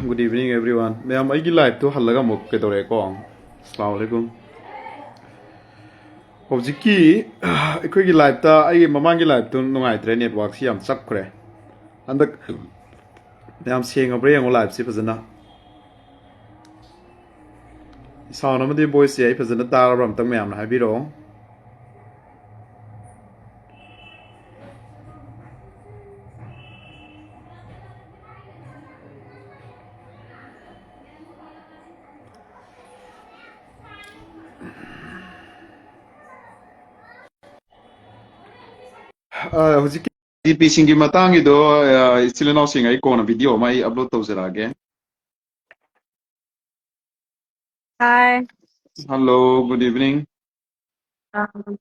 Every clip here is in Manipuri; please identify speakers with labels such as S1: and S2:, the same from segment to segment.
S1: Good evening, everyone. Ma'am, I live to halaga muk ke tore ko. Assalamualaikum. Hojiki, I live ta I mamangi live to nungai tre network si am chakpre. Andak ma'am seeing a brain live si pazana. Sound amadi voice si pazana tar ram tang ma'am na habiro. Hojiki DP singi matang ido istilena singa I ko na video mai upload to zerage.
S2: Hi.
S1: Hello, good evening.
S2: Um,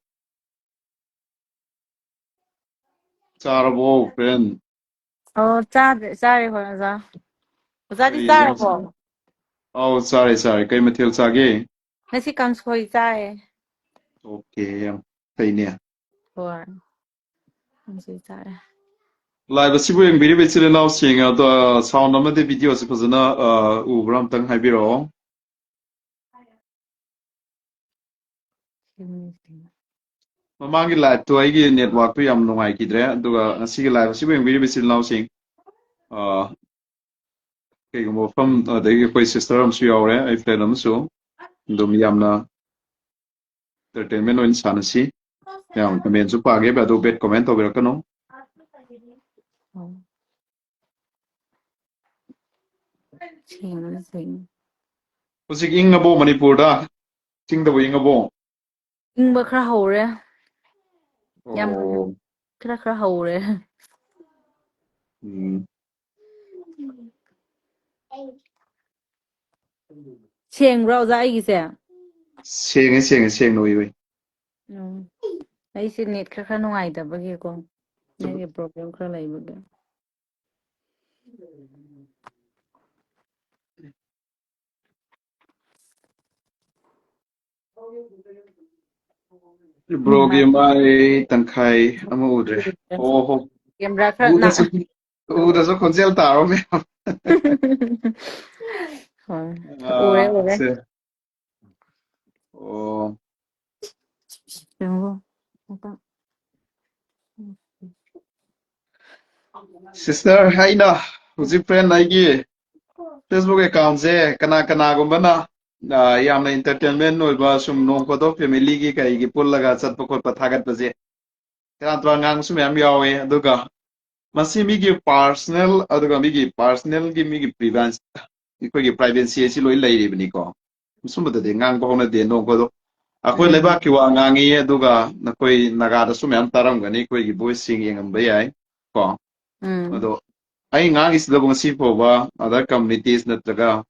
S1: Charabo friend.
S2: oh, sorry, Honaza. Was that the
S1: Kari injang.
S2: Sarabo?
S1: Oh, sorry. Kay mathil sage.
S2: Nasi comes for Isai.
S1: Okay, kay niya.
S2: Or Isai.
S1: Live asibu yung biri bitsili na using to sound naman de video si pazana ubram tang haibiro. Mamangi live to ay network to yam nungay kidre. Duga nasige live asibu yung biri bitsili na using kay gumo from the Eikhoi Sister Mir ay friend naman so. Dum yam na entertainment o insana si. Yam comment so pagi ba do bet comment over ka no. Usig ing nga bo Manipur da. Sing da bo ing nga bo.
S2: Ing Bakra Hore. Yam
S1: Oh.
S2: Krakra Hore. Cheng Rosa Isa.
S1: Sing no iwi.
S2: No. I see net Krakra no ida Bagiko. Maybe a problem Kralay Baga.
S1: Brogi mai thankhre ama udre. Oh.
S2: Yam Rakra na.
S1: Udah so konser taro me.
S2: Ore.
S1: Oh. Sister haina. Uzi friend naigi Facebook account se kana gumbana. Yamna entertainment no ba sum nong ko to family gi kai gi pullaga chat pakot pathagat baje. Tran ngang sum yam yawe aduga. Masi migi personal aduga migi personal gi migi privacy ikoi privacy si loi lai ribni ko. Sumba de ngang ko na de no ko do. Akoi leba ki wa ngangi aduga nakoi nagada sum yam taram gani koi gi voice sing yengam bayai ko. Ado ai ngang is labong si po ba other communities natraga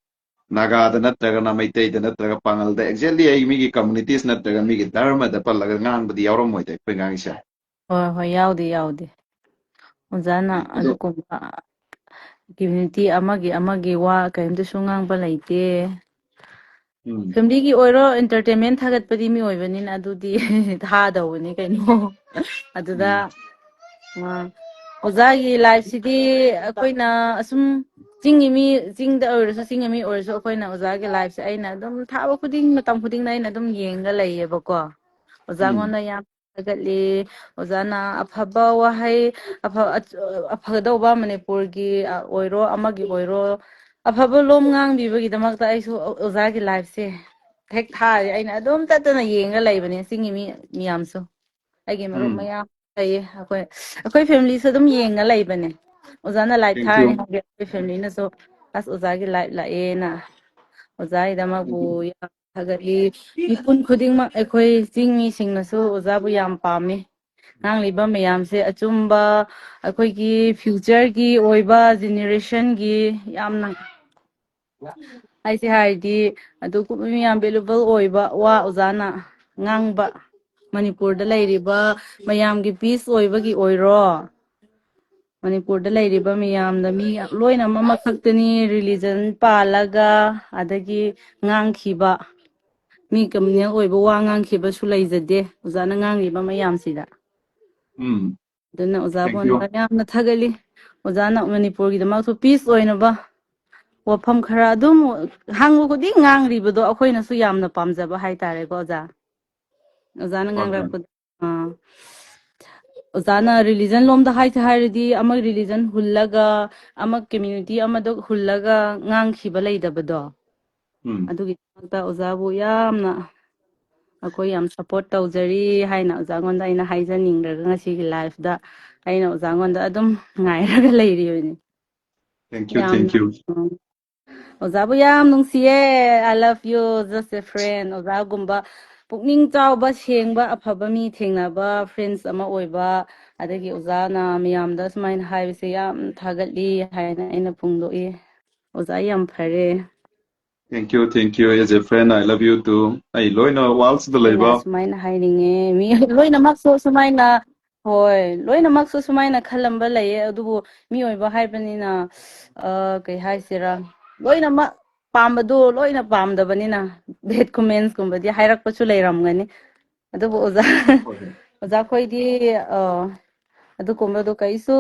S1: Nagada natraga na Meitei da natraga Pangal da exactly ay migi communities natraga migi dharma da palaga ngang badi yawro mo ite koi ngang siya.
S2: Hoi yaudi. Ozana adukuba community amagi wa kaimdusu ngangba laite. Family gi oiro entertainment thagatpadi mi oibanina adudi thadawni kaino. Aduda Ozagi life city akoina asum jingda oirasu jingami oirasu akoina Ozagi life se aina adum thaba khuding matam khuding na aina adum yenga laiyebako. Ozangonda yam tagatli Ozana afhaba wahai afhadawba Manipurgi oiro amagi oiro afhaba lom ngangbibagidamagta aisu Ozagi life se hek thari aina adum tatana yenga laibane singimi miyamsu aigi marup mayam laye akoi family se adum yenga laibane Ozana life
S1: Thank
S2: thani
S1: you.
S2: akoi family na so as Ozagi life laena Ozai damabu yam tagatli mipun khudingmak Eikhoi Chingmee singnasu Ozabu yam pame ngangliba mayamse achumba akoigi future gi oiba generation gi yamna aise haidi adu kubmi yam valuable oiba wa Ozana ngangba Manipur da lairiba mayamgi peace oibagi oiro Manipur da lairiba miyamda mi loina mamakhaktani religion palaga adagi ngangkhiba mi communal oiba wa ngangkhiba su laizade Ozana ngangliba mayamsida aduna
S1: Thank
S2: Ozabon
S1: you.
S2: yamna thagali Ozana Manipur gi damakso peace oinaba ꯋꯥꯐꯝ ꯈꯔ ꯑꯗꯨꯝ ꯍꯪꯕ ꯈꯨꯗꯤꯡ ꯉꯥꯡꯔꯤꯕꯗꯣ ꯑꯩꯈꯣꯏꯅꯁꯨ ꯌꯥꯝꯅ ꯄꯥꯝꯖꯕ ꯍꯥꯏꯇꯥꯔꯦꯀꯣ ꯑꯣꯖꯥ ꯑꯣꯖꯥꯅ
S1: ꯍꯣꯏ ꯍꯣꯏ
S2: ꯉꯥꯡꯔꯛꯄꯗ ꯑꯣꯖꯥꯅ ꯔꯤꯂꯤꯖꯟ ꯂꯣꯝꯗ ꯍꯥꯏꯔꯗꯤ ꯑꯃ ꯔꯤꯂꯤꯖꯟ ꯍꯨꯜꯂꯒ ꯑꯃ ꯀꯝꯃ꯭ꯌꯨꯅꯤꯇꯤ ꯑꯃꯗ ꯍꯨꯜꯂꯒ ꯉꯥꯡꯈꯤꯕ ꯂꯩꯗꯕꯗꯣ ꯑꯗꯨꯒꯤꯗꯃꯛꯇ ꯑꯣꯖꯥꯕꯨ ꯌꯥꯝꯅ ꯑꯩꯈꯣꯏ ꯌꯥꯝ ꯁꯞꯄꯣꯔꯠ ꯇꯧꯖꯔꯤ ꯍꯥꯏꯅ ꯑꯣꯖꯥꯉꯣꯟꯗ ꯑꯩꯅ ꯍꯥꯏꯖꯅꯤꯡꯂꯒ ꯉꯁꯤꯒꯤ ꯂꯥꯏꯐꯇ ꯑꯩꯅ ꯑꯣꯖꯥꯉꯣꯟꯗ ꯑꯗꯨꯝ ꯉꯥꯏꯔꯒ ꯂꯩꯔꯤꯕꯅꯤ
S1: Thank you,
S2: ꯌꯥꯝꯅ
S1: thank you.
S2: ꯑꯣꯖꯥꯕꯨ ꯌꯥꯝ ꯅꯨꯡꯁꯤꯌꯦ I love you just a friend ꯑꯣꯖꯥꯒꯨꯝꯕ ꯄꯨꯛꯅꯤꯡ ꯆꯥꯎꯕ ꯁꯦꯡꯕ ꯑꯐꯕ ꯃꯤ ꯊꯦꯡꯅꯕ ꯐ꯭ꯔꯦꯟꯁ ꯑꯃ ꯑꯣꯏꯕ ꯑꯗꯒꯤ ꯑꯣꯖꯥꯅ ꯃꯤꯌꯥꯝꯗ ꯁꯨꯃꯥꯏꯅ ꯍꯥꯏꯕꯁꯦ ꯌꯥꯝ ꯊꯥꯒꯠꯂꯤ ꯍꯥꯏꯅ ꯑꯩꯅ ꯐꯣꯡꯗꯣꯛꯏ ꯑꯣꯖꯥ ꯌꯥꯝ ꯐꯔꯦ
S1: Thank you, thank you. As a friend, I love you too. I loina walls the
S2: ꯑꯩꯅ
S1: labor.
S2: ꯁꯨꯃꯥꯏꯅ ꯍꯥꯏꯅꯤꯡꯉꯦ ꯃꯤ ꯂꯣꯏꯅꯃꯛꯁꯨ ꯁꯨꯃꯥꯏꯅ ꯍꯣꯏ ꯂꯣꯏꯅꯃꯛꯁꯨ ꯁꯨꯃꯥꯏꯅ ꯈꯜꯂꯝꯕ ꯂꯩꯌꯦ ꯑꯗꯨꯕꯨ ꯃꯤꯑꯣꯏꯕ ꯍꯥꯏꯕꯅꯤꯅ ꯀꯩ ꯍꯥꯏꯁꯤꯔꯥ ꯂꯣꯏꯅꯃꯛ ꯄꯥꯝꯕꯗꯨ ꯂꯣꯏꯅ ꯄꯥꯝꯗꯕꯅꯤꯅ ꯚꯦꯠ ꯀꯨꯃꯦꯟꯁꯀꯨꯝꯕꯗꯤ ꯍꯥꯏꯔꯛꯄꯁꯨ ꯂꯩꯔꯝꯒꯅꯤ ꯑꯗꯨꯕꯨ ꯑꯣꯖꯥ ꯑꯣꯖꯥꯈꯣꯏꯗꯤ ꯑꯗꯨꯒꯨꯝꯕꯗꯣ ꯀꯩꯁꯨ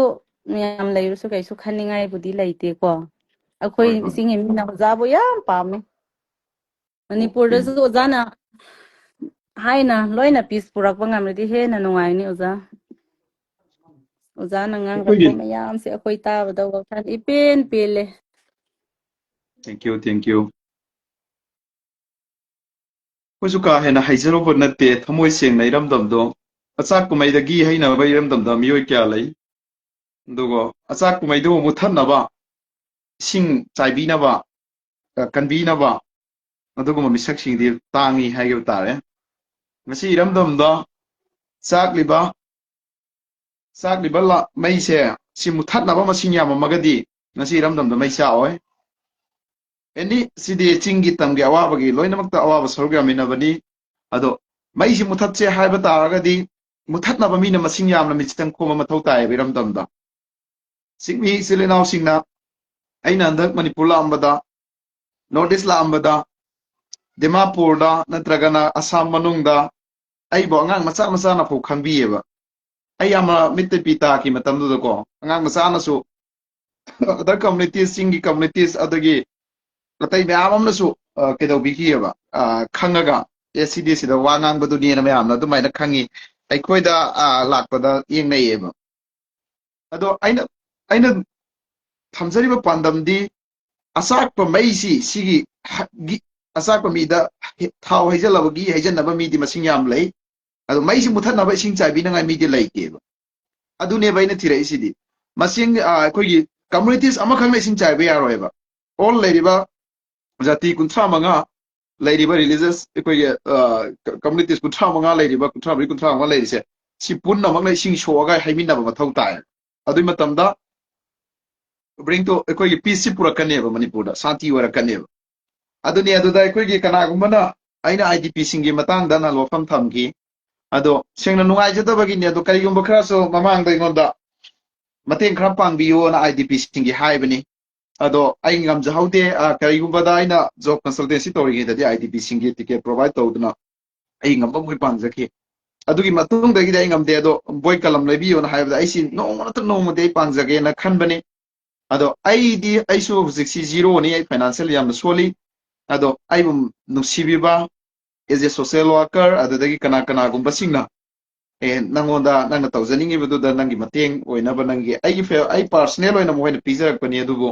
S2: ꯃꯌꯥꯝ ꯂꯩꯔꯁꯨ ꯀꯩꯁꯨ ꯈꯟꯅꯤꯡꯉꯥꯏꯕꯨꯗꯤ ꯂꯩꯇꯦꯀꯣ ꯑꯩꯈꯣꯏ
S1: Hoi hoi.
S2: ꯏꯁꯤꯡ ꯃꯤꯅ ꯑꯣꯖꯥꯕꯨ ꯌꯥꯝ ꯄꯥꯝꯃꯦ
S1: Okay.
S2: ꯃꯅꯤꯄꯨꯔꯗꯁꯨ ꯑꯣꯖꯥꯅ ꯍꯥꯏꯅ ꯂꯣꯏꯅ ꯄꯤꯁ ꯄꯨꯔꯛꯄ ꯉꯝꯂꯗꯤ ꯍꯦꯟꯅ ꯅꯨꯡꯉꯥꯏꯅꯤ ꯑꯣꯖꯥ ꯑꯣꯖꯥꯅ ꯉꯥꯡꯔꯛꯄ
S1: Ekhoi,
S2: ꯃꯌꯥꯝꯁꯦ ꯑꯩꯈꯣꯏ ꯇꯥꯕꯗ ꯋꯥꯈꯜ ꯏꯄꯦꯟ ꯄꯦꯜꯂꯦ
S1: thank you, thank you. Hoju ka hena haijarobo natte thamoi sengna iramdamdo achak kumaidagi heinaba iramdamda miyoi kya lai dugo achak kumaidu muthatnaba sing chaibinaba kanbinaba aduguma misak singdi tangi haigib tare ngasi iramdamda chakliba la maise si muthatnaba masing yamamagadi ngasi iramdamda mai chaoi Any sidi chingi tamgi awabagi loinamakta awaba sarug yaminabani ado maisi muthatse haiba taragadi muthatnaba mina masing yamna michitang khoma mathou tae biramdamda Chingmee silinau singna aina andak manipur la ambada northeast la ambada dimapur da natragana assam manungda aibo angang macha macha na phu khangbiyeba ai ama mitte pita ki matamdu ko angang macha na su other communities singi communities adagi atai mꯌꯥꯝ ꯑꯃꯅꯁꯨ ꯀꯩꯗꯧꯕꯤꯈꯤꯑꯕ ꯈꯪꯉꯒ ꯁꯤꯗꯤ ꯁꯤꯗ ꯋꯥ ꯉꯥꯡꯕꯗꯨꯅꯦꯅ ꯃꯌꯥꯝꯅ ꯑꯗꯨꯃꯥꯏꯅ ꯈꯪꯉꯤ ꯑꯩꯈꯣꯏꯗ ꯂꯥꯛꯄꯗ ꯌꯦꯡꯅꯩꯌꯦꯕ ꯑꯗꯣ ꯑꯩꯅ ꯊꯝꯖꯔꯤꯕ ꯄꯥꯟꯗꯝꯗꯤ ꯑꯆꯥꯛꯄ ꯃꯩꯁꯤ ꯁꯤꯒꯤ ꯑꯆꯥꯛꯄ ꯃꯤꯗ ꯊꯥꯎ ꯍꯩꯖꯜꯂꯕꯒꯤ ꯍꯩꯖꯟꯅꯕ ꯃꯤꯗꯤ ꯃꯁꯤꯡ ꯌꯥꯝ ꯂꯩ ꯑꯗꯣ ꯃꯩꯁꯤ ꯃꯨꯊꯠꯅꯕ ꯏꯁꯤꯡ ꯆꯥꯏꯕꯤꯅꯉꯥꯏ ꯃꯤꯗꯤ ꯂꯩꯇꯦꯕ ꯑꯗꯨꯅꯦꯕ ꯑꯩꯅ ꯊꯤꯔꯛꯏꯁꯤꯗꯤ ꯃꯁꯤꯡ ꯑꯩꯈꯣꯏꯒꯤ ꯀꯝꯃꯨꯅꯤꯇꯤꯁ ꯑꯃꯈꯛꯅ ꯏꯁꯤꯡ ꯆꯥꯏꯕ ꯌꯥꯔꯣꯏꯕ ꯑꯣꯜ ꯂꯩꯔꯤꯕ ꯖꯥꯇꯤ 35 ꯂꯩꯔꯤꯕ ꯔꯤꯂꯤꯖꯤꯌꯁ ꯑꯩꯈꯣꯏꯒꯤ ꯀꯝꯃꯨꯅꯤꯇꯤꯁ 35 ꯂꯩꯔꯤꯕ 34 ꯂꯩꯔꯤꯁꯦ ꯁꯤ ꯄꯨꯟꯅꯃꯛꯅ ꯏꯁꯤꯡ ꯁꯣꯛꯑꯒ ꯍꯩꯃꯤꯟꯅꯕ ꯃꯊꯧ ꯇꯥꯏ ꯑꯗꯨꯏ ꯃꯇꯝꯗ ꯕ꯭ꯔꯤꯡ ꯇꯨ ꯑꯩꯈꯣꯏꯒꯤ ꯄꯤꯁꯁꯤ ꯄꯨꯔꯛꯀꯅꯦꯕ ꯃꯅꯤꯄꯨꯔꯗ ꯁꯥꯟꯇꯤ ꯑꯣꯏꯔꯛꯀꯅꯦꯕ ꯑꯗꯨꯅꯤ ꯑꯗꯨꯗ ꯑꯩꯈꯣꯏꯒꯤ ꯀꯅꯥꯒꯨꯝꯕꯅ ꯑꯩꯅ IDP ꯁꯤꯡꯒꯤ ꯃꯇꯥꯡꯗ ꯋꯥꯐꯝ ꯊꯝꯈꯤ ꯑꯗꯣ ꯁꯦꯡꯅ ꯅꯨꯡꯉꯥꯏꯖꯗꯕꯒꯤꯅꯤ ꯑꯗꯣ ꯀꯔꯤꯒꯨꯝꯕ ꯈꯔꯁꯨ ꯃꯃꯥꯡꯗ ꯑꯩꯉꯣꯟꯗ ꯃꯇꯦꯡ ꯈꯔ ꯄꯥꯡꯕꯤꯌꯣꯅ IDP ꯁꯤꯡꯒꯤ ꯍꯥꯏꯕꯅꯤ ꯑꯗꯣ ꯑꯩ ꯉꯝꯖꯍꯧꯗꯦ ꯀꯔꯤꯒꯨꯝꯕꯗ ꯑꯩꯅ ꯖꯣꯕ ꯀꯟꯁꯜꯇꯦꯟꯁꯤ ꯇꯧꯔꯤꯉꯩꯗꯗꯤ IDP ꯁꯤꯡꯒꯤ ꯇꯤꯀꯦꯠ ꯄ꯭ꯔꯣꯚꯥꯏꯗ ꯇꯧꯗꯨꯅ ꯑꯩ ꯉꯝꯕ ꯃꯈꯩ ꯄꯥꯡꯖꯈꯤ ꯑꯗꯨꯒꯤ ꯃꯇꯨꯡꯗꯒꯤꯗꯤ ꯑꯩ ꯉꯝꯗꯦ ꯑꯗꯣ ꯕꯣꯏ ꯀꯂꯝ ꯂꯩꯕꯤꯌꯣꯅ ꯍꯥꯏꯕꯗ ꯑꯩꯁꯤ ꯅꯣꯡꯃ ꯅꯠꯇ꯭ꯔꯒ ꯅꯣꯡꯃꯗꯤ ꯑꯩ ꯄꯥꯡꯖꯒꯦꯅ ꯈꯟꯕꯅꯤ ꯑꯗꯣ ꯑꯩꯁꯨ ꯍꯧꯖꯤꯛꯁꯤ ꯖꯤꯔꯣꯅꯤ ꯑꯩ ꯐꯥꯏꯅꯥꯟꯁꯤꯌꯦꯜ ꯌꯥꯝꯅ ꯁꯣꯜꯂꯤ ꯑꯗꯣ ꯑꯩꯕꯨ ꯅꯨꯡꯁꯤꯕꯤꯕ ꯑꯦꯖ ꯑꯦ ꯁꯣꯁꯤꯌꯦꯜ ꯋꯥꯔꯀꯔ ꯑꯗꯨꯗꯒꯤ ꯀꯅꯥꯒꯨꯝꯕꯁꯤꯡꯅ ꯅꯪꯉꯣꯟꯗ ꯅꯪꯅ ꯇꯧꯖꯅꯤꯡꯉꯤꯕꯗꯨꯗ ꯅꯪꯒꯤ ꯃꯇꯦꯡ ꯑꯣꯏꯅꯕ ꯅꯪꯒꯤ ꯑꯩ ꯄꯥꯔꯁꯣꯅꯦꯜ ꯑꯣꯏꯅ ꯃꯣꯏꯅ ꯄꯤꯖꯔꯛꯄꯅꯤ ꯑꯗꯨꯕꯨ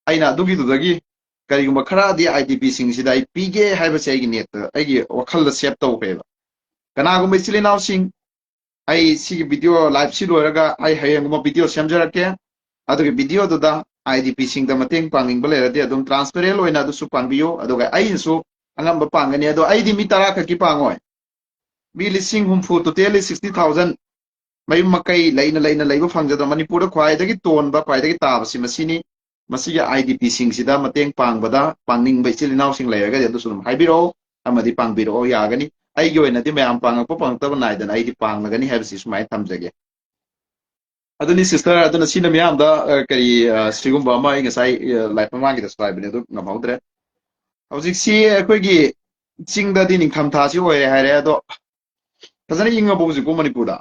S1: ꯑꯩꯅ ꯑꯗꯨꯒꯤꯗꯨꯗꯒꯤꯀꯔꯤꯒꯨꯝꯕ ꯈꯔꯗꯤ IDP ꯁꯤꯡꯁꯤꯗ ꯑꯩ ꯄꯤꯒꯦ ꯍꯥꯏꯕꯁꯦ ꯑꯩꯒꯤ ꯅꯦꯠꯇ ꯑꯩꯒꯤ ꯋꯥꯈꯜꯗ ꯁꯦꯞ ꯇꯧꯈ꯭ꯔꯦꯕ ꯀꯅꯥꯒꯨꯝꯕ ꯏꯆꯤꯜ ꯏꯅꯥꯎꯁꯤꯡ ꯑꯩ ꯁꯤꯒꯤ ꯚꯤꯗꯤꯑꯣ ꯂꯥꯏꯚꯁꯤ ꯂꯣꯏꯔꯒ ꯑꯩ ꯍꯌꯦꯡꯒꯨꯝꯕ ꯚꯤꯗꯤꯑꯣ ꯁꯦꯝꯖꯔꯛꯀꯦ ꯑꯗꯨꯒꯤ ꯚꯤꯗꯤꯑꯣꯗꯨꯗ IDP ꯁꯤꯡꯗ ꯃꯇꯦꯡ ꯄꯥꯡꯅꯤꯡꯕ ꯂꯩꯔꯗꯤ ꯑꯗꯨꯝ ꯇ꯭ꯔꯥꯟꯁꯄꯦꯔꯦꯟ ꯑꯣꯏꯅ ꯑꯗꯨꯁꯨ ꯄꯥꯡꯕꯤꯌꯨ ꯑꯗꯨꯒ ꯑꯩꯅꯁꯨ ꯑꯉꯝꯕ ꯄꯥꯡꯒꯅꯤ ꯑꯗꯣ ꯑꯩꯗꯤ ꯃꯤ 10 ꯈꯛꯀꯤ ꯄꯥꯡꯉꯣꯏ ꯃꯤ 70,000 ꯇꯣꯇꯦꯜꯂꯤ 60,000 ꯃꯌꯨꯝ ꯃꯀꯩ ꯂꯩꯅ ꯂꯩꯕ ꯐꯪꯖꯗꯕ ꯃꯅꯤꯄꯨꯔꯗ ꯈ꯭ꯋꯥꯏꯗꯒꯤ ꯇꯣꯟꯕ ꯈ꯭ꯋꯥꯏꯗꯒꯤ ꯇꯥꯕꯁꯤ ꯃꯁꯤꯅꯤ ꯃꯁꯤꯒꯤ IDP ꯁꯤꯡꯁꯤꯗ ꯃꯇꯦꯡ ꯄꯥꯡꯕꯗ ꯄꯥꯡꯅꯤꯡꯕ ꯏꯆꯤꯜ ꯏꯅꯥꯎꯁꯤꯡ ꯂꯩꯔꯒꯗꯤ ꯑꯗꯨꯁꯨ ꯑꯗꯨꯝ ꯍꯥꯏꯕꯤꯔꯛꯑꯣ ꯑꯃꯗꯤ ꯄꯥꯡꯕꯤꯔꯛꯑꯣ ꯌꯥꯒꯅꯤ ꯑꯩꯒꯤ ꯑꯣꯏꯅꯗꯤ ꯃꯌꯥꯝ ꯄꯥꯡꯉꯛꯄ ꯄꯥꯡꯉꯛꯇꯕ ꯅꯥꯏꯗꯅ ꯑꯩꯗꯤ ꯄꯥꯡꯂꯒꯅꯤ ꯍꯥꯏꯕꯁꯤ ꯁꯨꯃꯥꯏꯅ ꯊꯝꯖꯒꯦ ꯑꯗꯨꯅꯤ ꯁꯤꯁꯇꯔ ꯑꯗꯨꯅ ꯁꯤꯅ ꯃꯤꯌꯥꯝꯗ ꯀꯔꯤ ꯁꯤꯒꯨꯝꯕ ꯑꯃ ꯑꯩ ꯉꯁꯥꯏ ꯂꯥꯏꯐ ꯃꯃꯥꯡꯒꯤꯗꯁꯨ ꯍꯥꯏꯕꯅꯦ ꯑꯗꯨ ꯉꯝꯍꯧꯗ꯭ꯔꯦ ꯍꯧꯖꯤꯛꯁꯤ ꯑꯩꯈꯣꯏꯒꯤ ꯆꯤꯡꯗꯗꯤ ꯅꯤꯡꯊꯝꯊꯥꯁꯤ ꯑꯣꯏꯔꯦ ꯍꯥꯏꯔꯦ ꯑꯗꯣ ꯐꯖꯅ ꯏꯪꯉꯕꯣ ꯍꯧꯖꯤꯛꯄꯨ ꯃꯅꯤꯄꯨꯔꯗ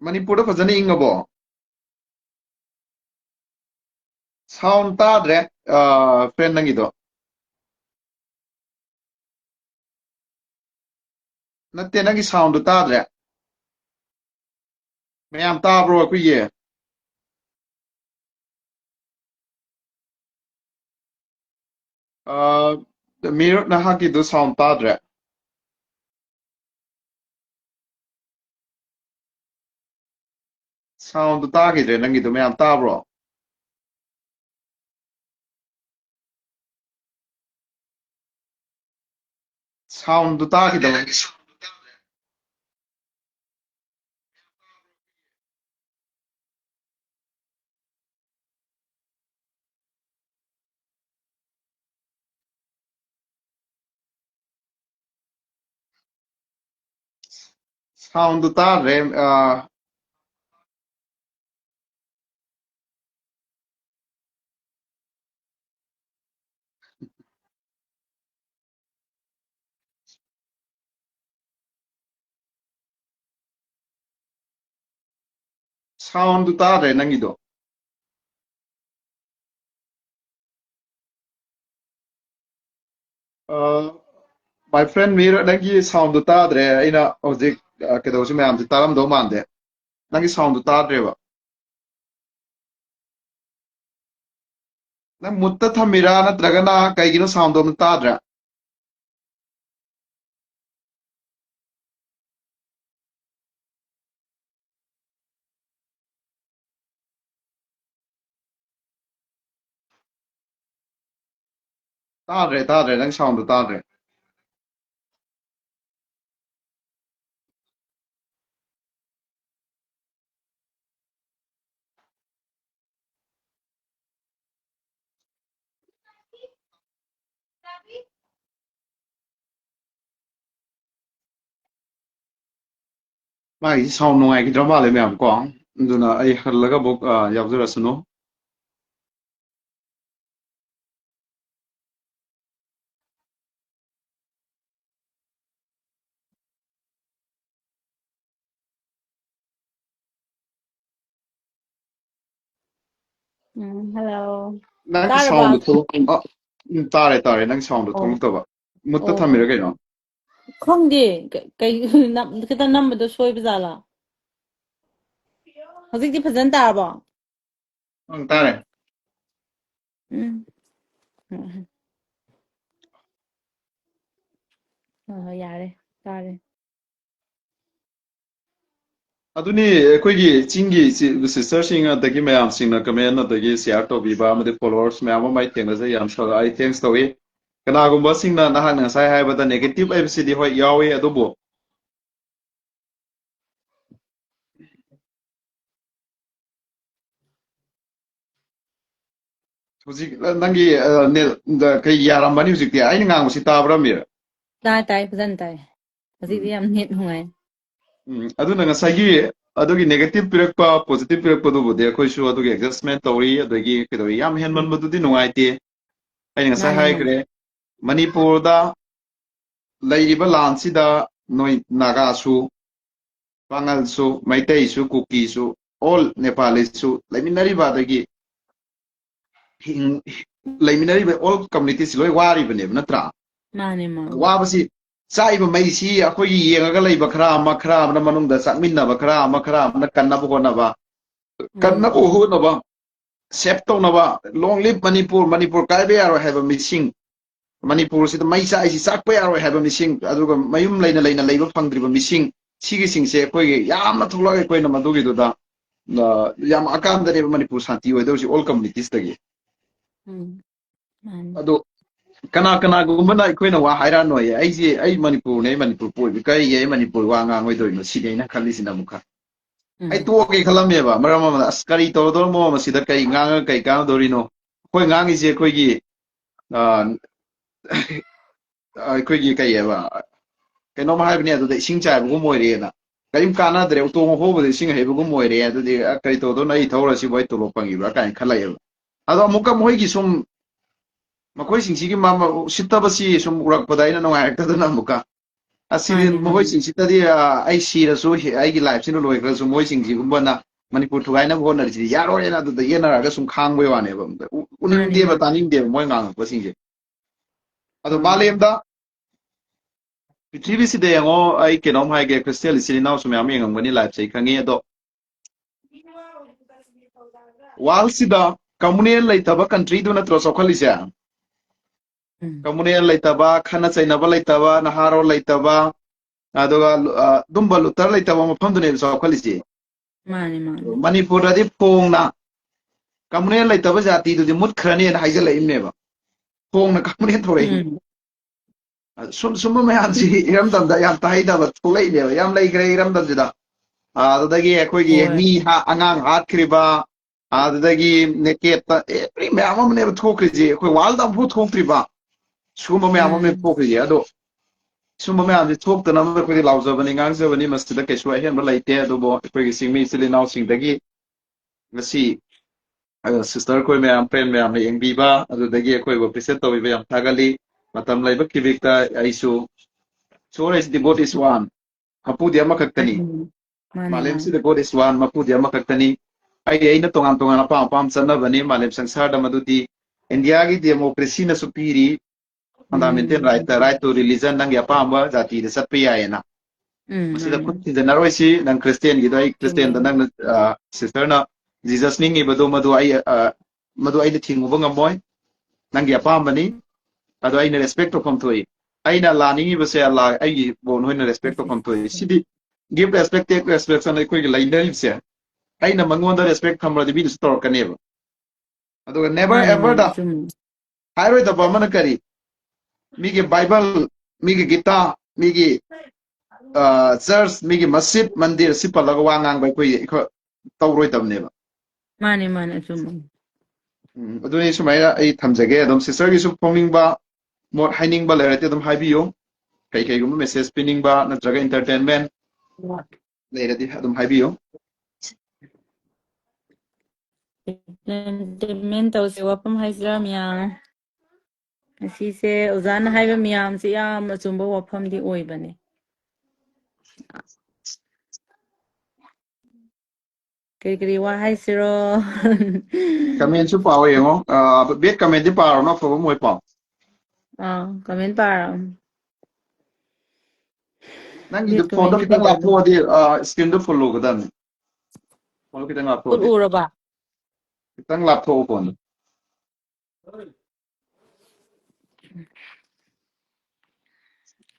S1: ꯃꯅꯤꯄꯨꯔꯗ ꯐꯖꯅ ꯏꯪꯉꯕꯣ sound tadre friend nangido natte nangi sound tadre mayam tabro kuye mir nahaki do sound tadre sound tagidre nangido mayam tabro sound tagidro sound tadre sound tadre nangido my friend mir nangi sound tadre ina ojik kedosi mayam taram do mande nangi sound tadre ba nang muthatnamira natragana kaigino sound do tadre tadre nang sound tadre mai sound nungai ki drama le mayam ko aduna ai halaga bok yawjurasunu
S2: Hello.
S1: nang sound
S2: Taraba.
S1: to tare nang sound
S2: Oh.
S1: thong to ba
S2: Oh.
S1: muthatnamira kaino
S2: Khongdi kay kita number do soy bizala. Hꯧꯖꯤꯛꯇꯤ ꯐꯖꯅ ꯇꯥꯔꯕꯣ?
S1: tare
S2: ꯌꯥꯔꯦ ꯇꯥꯔꯦ
S1: aduni ꯑꯩꯈꯣꯏꯒꯤ ꯆꯤꯡꯒꯤ ꯁꯤꯁꯇꯔꯁꯤꯡ ꯑꯗꯒꯤ ꯃꯌꯥꯝꯁꯤꯡꯅ ꯀꯃꯦꯟ ꯑꯗꯒꯤ ꯁꯤꯌꯥꯔ ꯇꯧꯕꯤꯕ ꯑꯃꯗꯤ ꯐꯣꯂꯣꯋꯔꯁ ꯃꯌꯥꯝ ꯑꯃ ꯑꯩ ꯊꯦꯡꯅꯖꯩ ꯌꯥꯝ ꯑꯩ ꯊꯦꯡꯛꯁ ꯇꯧꯏ ꯀꯅꯥꯒꯨꯝꯕꯁꯤꯡꯅ ꯅꯍꯥꯛꯅ ꯉꯁꯥꯏ ꯍꯥꯏꯕꯗ ꯅꯦꯒꯦꯇꯤꯚ ꯍꯥꯏꯕꯁꯤꯗꯤ ꯍꯣꯏ ꯌꯥꯎꯏ ꯑꯗꯨꯕꯨ ꯍꯧꯖꯤꯛ ꯅꯪꯒꯤ ꯀꯩ ꯌꯥꯔꯝꯕꯅꯤ ꯍꯧꯖꯤꯛꯇꯤ ꯑꯩꯅ ꯉꯥꯡꯕꯁꯤ ꯇꯥꯕ꯭ꯔꯥ ꯃꯤꯔ
S2: ꯇꯥꯏ ꯐꯖꯅ ꯇꯥꯏ ꯍꯧꯖꯤꯛꯇꯤ ꯌꯥꯝ ꯅꯦꯠ ꯅꯨꯡꯉꯥꯏ
S1: aduna ngasagi adugi negative pirakpa positive pirakpadubude ꯑꯩꯈꯣꯏꯁꯨ ꯑꯗꯨꯒꯤ ꯑꯦꯗꯖꯁꯇꯃꯦꯟ ꯇꯧꯔꯤ ꯑꯗꯒꯤ ꯀꯩꯗꯧꯏ ꯌꯥꯝ ꯍꯦꯟꯃꯟꯕꯗꯨꯗꯤ ꯅꯨꯡꯉꯥꯏꯇꯦ ꯑꯩꯅ ꯉꯁꯥꯏ
S2: ꯃꯥꯅꯦ ꯃꯥꯅꯦ
S1: ꯍꯥꯏꯈ꯭ꯔꯦ ꯃꯅꯤꯄꯨꯔꯗ ꯂꯩꯔꯤꯕ ꯂꯥꯟꯁꯤꯗ ꯅꯣꯏ ꯅꯥꯒꯥꯁꯨ ꯄꯥꯉꯜꯁꯨ ꯃꯩꯇꯩꯁꯨ ꯀꯨꯀꯤꯁꯨ ꯑꯣꯜ ꯅꯦꯄꯥꯂꯤꯁꯨ ꯂꯩꯃꯤꯟꯅꯔꯤꯕ ꯑꯗꯒꯤ ꯂꯩꯃꯤꯟꯅꯔꯤꯕ ꯑꯣꯜ ꯀꯝꯃꯨꯅꯤꯇꯤꯁꯤ ꯂꯣꯏ ꯋꯥꯔꯤꯕꯅꯦꯕ ꯅꯠꯇ꯭ꯔꯥ
S2: ꯃꯥꯅꯦ ꯃꯥꯅꯦ
S1: ꯋꯥꯕꯁꯤ ꯆꯥꯛꯏꯕ ꯃꯩꯁꯤ ꯑꯩꯈꯣꯏꯒꯤ ꯌꯦꯡꯉꯒ ꯂꯩꯕ ꯈꯔ ꯑꯃꯅ ꯃꯅꯨꯡꯗ ꯆꯥꯛꯃꯤꯟꯅꯕ ꯈꯔ ꯑꯃꯅ ꯀꯟꯅꯕ ꯍꯣꯠꯅꯕ ꯁꯦꯞ ꯇꯧꯅꯕ ꯂꯣꯡ ꯂꯤꯞ ꯃꯅꯤꯄꯨꯔ ꯀꯥꯏꯕ ꯌꯥꯔꯣꯏ ꯍꯥꯏꯕ ꯃꯤꯁꯤꯡ ꯃꯅꯤꯄꯨꯔꯁꯤꯗ ꯃꯩ ꯆꯥꯛꯏꯁꯤ ꯆꯥꯛꯄ ꯌꯥꯔꯣꯏ ꯍꯥꯏꯕ ꯃꯤꯁꯤꯡ ꯑꯗꯨꯒ ꯃꯌꯨꯝ ꯂꯩꯅ ꯂꯩꯕ ꯐꯪꯗ꯭ꯔꯤꯕ ꯃꯤꯁꯤꯡ ꯁꯤꯒꯤꯁꯤꯡꯁꯦ ꯑꯩꯈꯣꯏꯒꯤ ꯌꯥꯝꯅ ꯊꯣꯛꯂꯛꯑꯒ ꯑꯩꯈꯣꯏꯅ ꯃꯗꯨꯒꯤꯗꯨꯗ ꯌꯥꯝ ꯑꯀꯥꯟꯗꯅꯦꯕ ꯃꯅꯤꯄꯨꯔ ꯁꯥꯟꯇꯤ ꯑꯣꯏꯗꯧꯁꯤ ꯑꯣꯜ ꯀꯝꯃꯨꯅꯤꯇꯤꯁꯇꯒꯤ
S2: ꯃꯥꯅꯦ
S1: ꯑꯗꯣ ꯀꯅꯥꯒꯨꯝꯕꯅ ꯑꯩꯈꯣꯏꯅ ꯋꯥ ꯍꯥꯏꯔꯛꯑꯅꯣꯌꯦ ꯑꯩ ꯃꯅꯤꯄꯨꯔꯅꯦ ꯑꯩ ꯃꯅꯤꯄꯨꯔ ꯄꯣꯏꯕ ꯀꯔꯤꯒꯤ ꯑꯩ ꯃꯅꯤꯄꯨꯔ ꯋꯥ ꯉꯥꯡꯉꯣꯏꯗꯣꯏꯅꯣ ꯁꯤꯅꯤ ꯑꯩꯅ ꯈꯜꯂꯤꯁꯤꯅ ꯑꯃꯨꯛꯀ ꯑꯩ ꯇꯣꯛꯑꯒꯦ ꯈꯜꯂꯝꯃꯦꯕ ꯃꯔꯝ ꯑꯃꯅ ꯑꯁ ꯀꯔꯤ ꯇꯧꯔꯗꯧꯅꯣ ꯃꯁꯤꯗ ꯀꯔꯤ ꯉꯥꯡꯉꯒ ꯀꯔꯤ ꯀꯥꯟꯅꯗꯧꯔꯤꯅꯣ ꯑꯩꯈꯣꯏ ꯉꯥꯡꯉꯤꯁꯦ ꯑꯩꯈꯣꯏꯒꯤ ꯀꯩ ꯍꯥꯏꯕ ꯀꯩꯅꯣꯝ ꯍꯥꯏꯕꯅꯦ ꯑꯗꯨꯗ ꯏꯁꯤꯡ ꯆꯥꯏꯕꯒꯨꯝ ꯑꯣꯏꯔꯦꯅ ꯀꯔꯤꯝ ꯀꯥꯟꯅꯗ꯭ꯔꯦ ꯎꯇꯣꯡ ꯍꯧꯕꯗ ꯏꯁꯤꯡ ꯍꯩꯕꯒꯨꯝ ꯑꯣꯏꯔꯦ ꯑꯗꯨꯗꯤ ꯀꯔꯤ ꯇꯧꯗꯧꯅꯣ ꯑꯩ ꯊꯧꯔꯁꯤꯕꯨ ꯑꯩ ꯇꯣꯂꯣꯞ ꯐꯪꯉꯤꯕ꯭ꯔꯥ ꯀꯥꯏꯅ ꯈꯜꯂꯛꯑꯦꯕ ꯑꯗꯣ ꯑꯃꯨꯛꯀ ꯃꯣꯏꯒꯤ ꯁꯨꯝ ꯃꯈꯣꯏꯁꯤꯡꯁꯤꯒꯤ ꯎꯁꯤꯠꯇꯕꯁꯤ ꯁꯨꯝ ꯎꯔꯛꯄꯗ ꯑꯩꯅ ꯅꯨꯡꯉꯥꯏꯔꯛꯇꯗꯅ ꯑꯃꯨꯛꯀ ꯑꯁꯤꯗꯤ
S2: ꯃꯥꯅꯦ ꯃꯥꯅꯦ
S1: ꯃꯈꯣꯏꯁꯤꯡꯁꯤꯗꯗꯤ ꯑꯩ ꯁꯤꯔꯁꯨ ꯑꯩꯒꯤ ꯂꯥꯏꯐꯁꯤꯅ ꯂꯣꯏꯈ꯭ꯔꯁꯨ ꯃꯣꯏꯁꯤꯡꯁꯤꯒꯨꯝꯕꯅ Manipur thugai na hona ri yaro ena da yena raga sum khang boi wane ba uning
S2: Mani
S1: de ba
S2: mani.
S1: taning de moi ngang ba sing je ado
S2: Ah.
S1: malem da pithribi si de ngo ai kenom hai ge crystal sili naw sum yam ngam gani life sai khangi ado wal si da communal laitaba country do na tro sokhali ja communal laitaba khana chainaba laitaba naharo laitaba adoga dumba lutar laitaba mafam do ne sokhali ji
S2: Mani mani.
S1: Manipur da di phong na communal laitaba jati do di mut khrani na haijala imne ba phong na communal thore sum mayam si iramdam da yam taida ba thulai ne yam lai gre iramdam da adagi ekhoi gi
S2: Oi.
S1: mi ha angang hat kriba adagi neket ta every mayam ne thokri ji ekhoi wal da bu thokri ba sum mayam ne thokri ji ado sum mayam ji thok ta na ekhoi lauja bani ngang ja bani masjid ke shwa hen ba laite ado bo ekhoi gi singmi sili naw sing dagi ngasi sister koi mayam friend mayam ne engbi ba adagi ekhoi bo present to ba yam thagali matam lai ba kibikta aisu so is the god is one mapu dia makaktani
S2: Mani
S1: malem si
S2: mani.
S1: the god is one mapu dia makaktani ai na tongan tongan apam sana bani malem sangsar da madudi india gi democracy na supiri fundamental right to religion nang ya pamba jati de satpi ya na masida khut
S2: Mani.
S1: ti naroi si nang christian gi dai christian da
S2: Chingmee.
S1: nang sister na jesus ning ibado madu ai de thingu banga moy nang ya pamba ni ado ai na respect to kom thoi ai na la ning ibase la ai bon hoina respect to kom thoi sidi give respect take respect san ai koi gi lain se ai na mangonda respect thamra de bi store kaneba ado never
S2: Mani
S1: ever
S2: mani.
S1: da
S2: Chum.
S1: hairoi da ba mana kari migi bible migi gita migi church migi masjid mandir sipalaga wangang bai koi tawroi tabneba
S2: Mani mani. Chum.
S1: aduni sumaira ai thamjage adum sister gi su phongingba mot hainingba lerate adum haibiyo kai kai gum message piningba natraga entertainment lerate adum haibiyo
S2: Entertainment tawse wapam haisra miyam. Asise ozana haiba miyam si yam achumba wapam di oibane. Kiri kiri wa haisiro.
S1: comment su pawo yengo bet comment di paro no fo mo pawo
S2: Comment para.
S1: nangi
S2: Bit
S1: du phone
S2: comment
S1: do
S2: di
S1: kitang la
S2: kaiba.
S1: pho di screen do follow gadan phone kitang la pho
S2: Ur
S1: di
S2: uraba.
S1: kitang la pho phone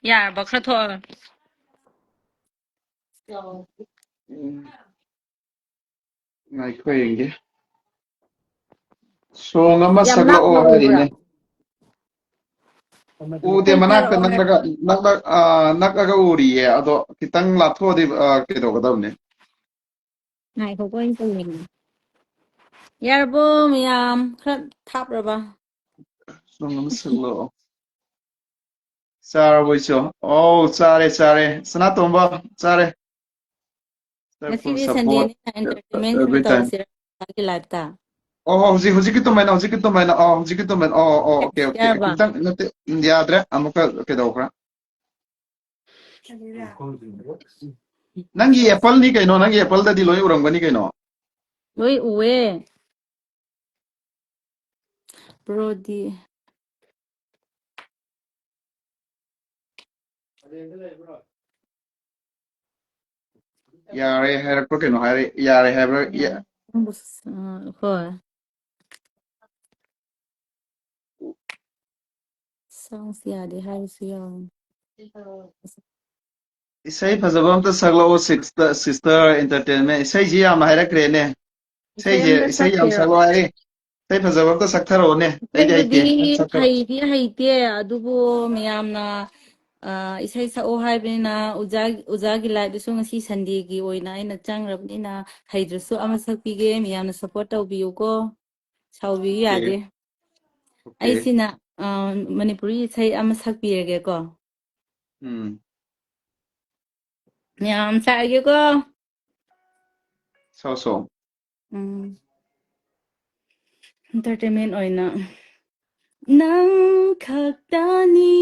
S2: Ya, bakra tho.
S1: ngai khoi nge song ama
S2: Yam
S1: sagla
S2: nak
S1: o
S2: na
S1: harine
S2: ubra.
S1: ude
S2: Kay
S1: manak
S2: tharo hai.
S1: nakaga uriye ado kitang la pho di kido gadawne
S2: Ngai ko ko in. Yarbo miyam khat thap raba.
S1: song ama sagla o sar boiso oh sare sana tomba sare
S2: Ngasi
S1: full
S2: di Sunday
S1: support
S2: ni na entertainment kami
S1: every time
S2: tawsira lagi live ta.
S1: oh hujik kito maina hujik kito maina okay
S2: Yes,
S1: okay
S2: yarba.
S1: kitang nate yadra amuka kido nangi apple ni kaino nangi apple da di loy urangani kaino
S2: Loi uwe. Brody.
S1: yare hair ko kaino hare yare hair ya
S2: Hoi. Songs ya di hai siya.
S1: isai fazabam ta saglo sister entertainment isai ji am haira krene isai je
S2: Same da
S1: isai am
S2: sakero.
S1: saglo are sai fazabam ta saktaro ne ai dai
S2: Budi
S1: ke sakta
S2: haidi haite adubo miyamna isai sa'o haibina ujagi live su ngasi Sunday gi oina ina changrabnina haidrasu ama sakpige miyamna support tawbiyu ko sawbi yade.
S1: okay okay
S2: ꯑꯩꯁꯤꯅ Manipuri ꯏꯁꯩ ꯑꯃ ꯁꯛꯄꯤꯔꯒꯦꯀꯣ ꯃꯌꯥꯝ ꯁꯛꯑꯒꯦꯀꯣ
S1: so
S2: ꯑꯦꯟꯇꯔꯇꯦꯟꯃꯦꯟ ꯑꯣꯏꯅ ꯅꯪ ꯈꯛꯇꯅꯤ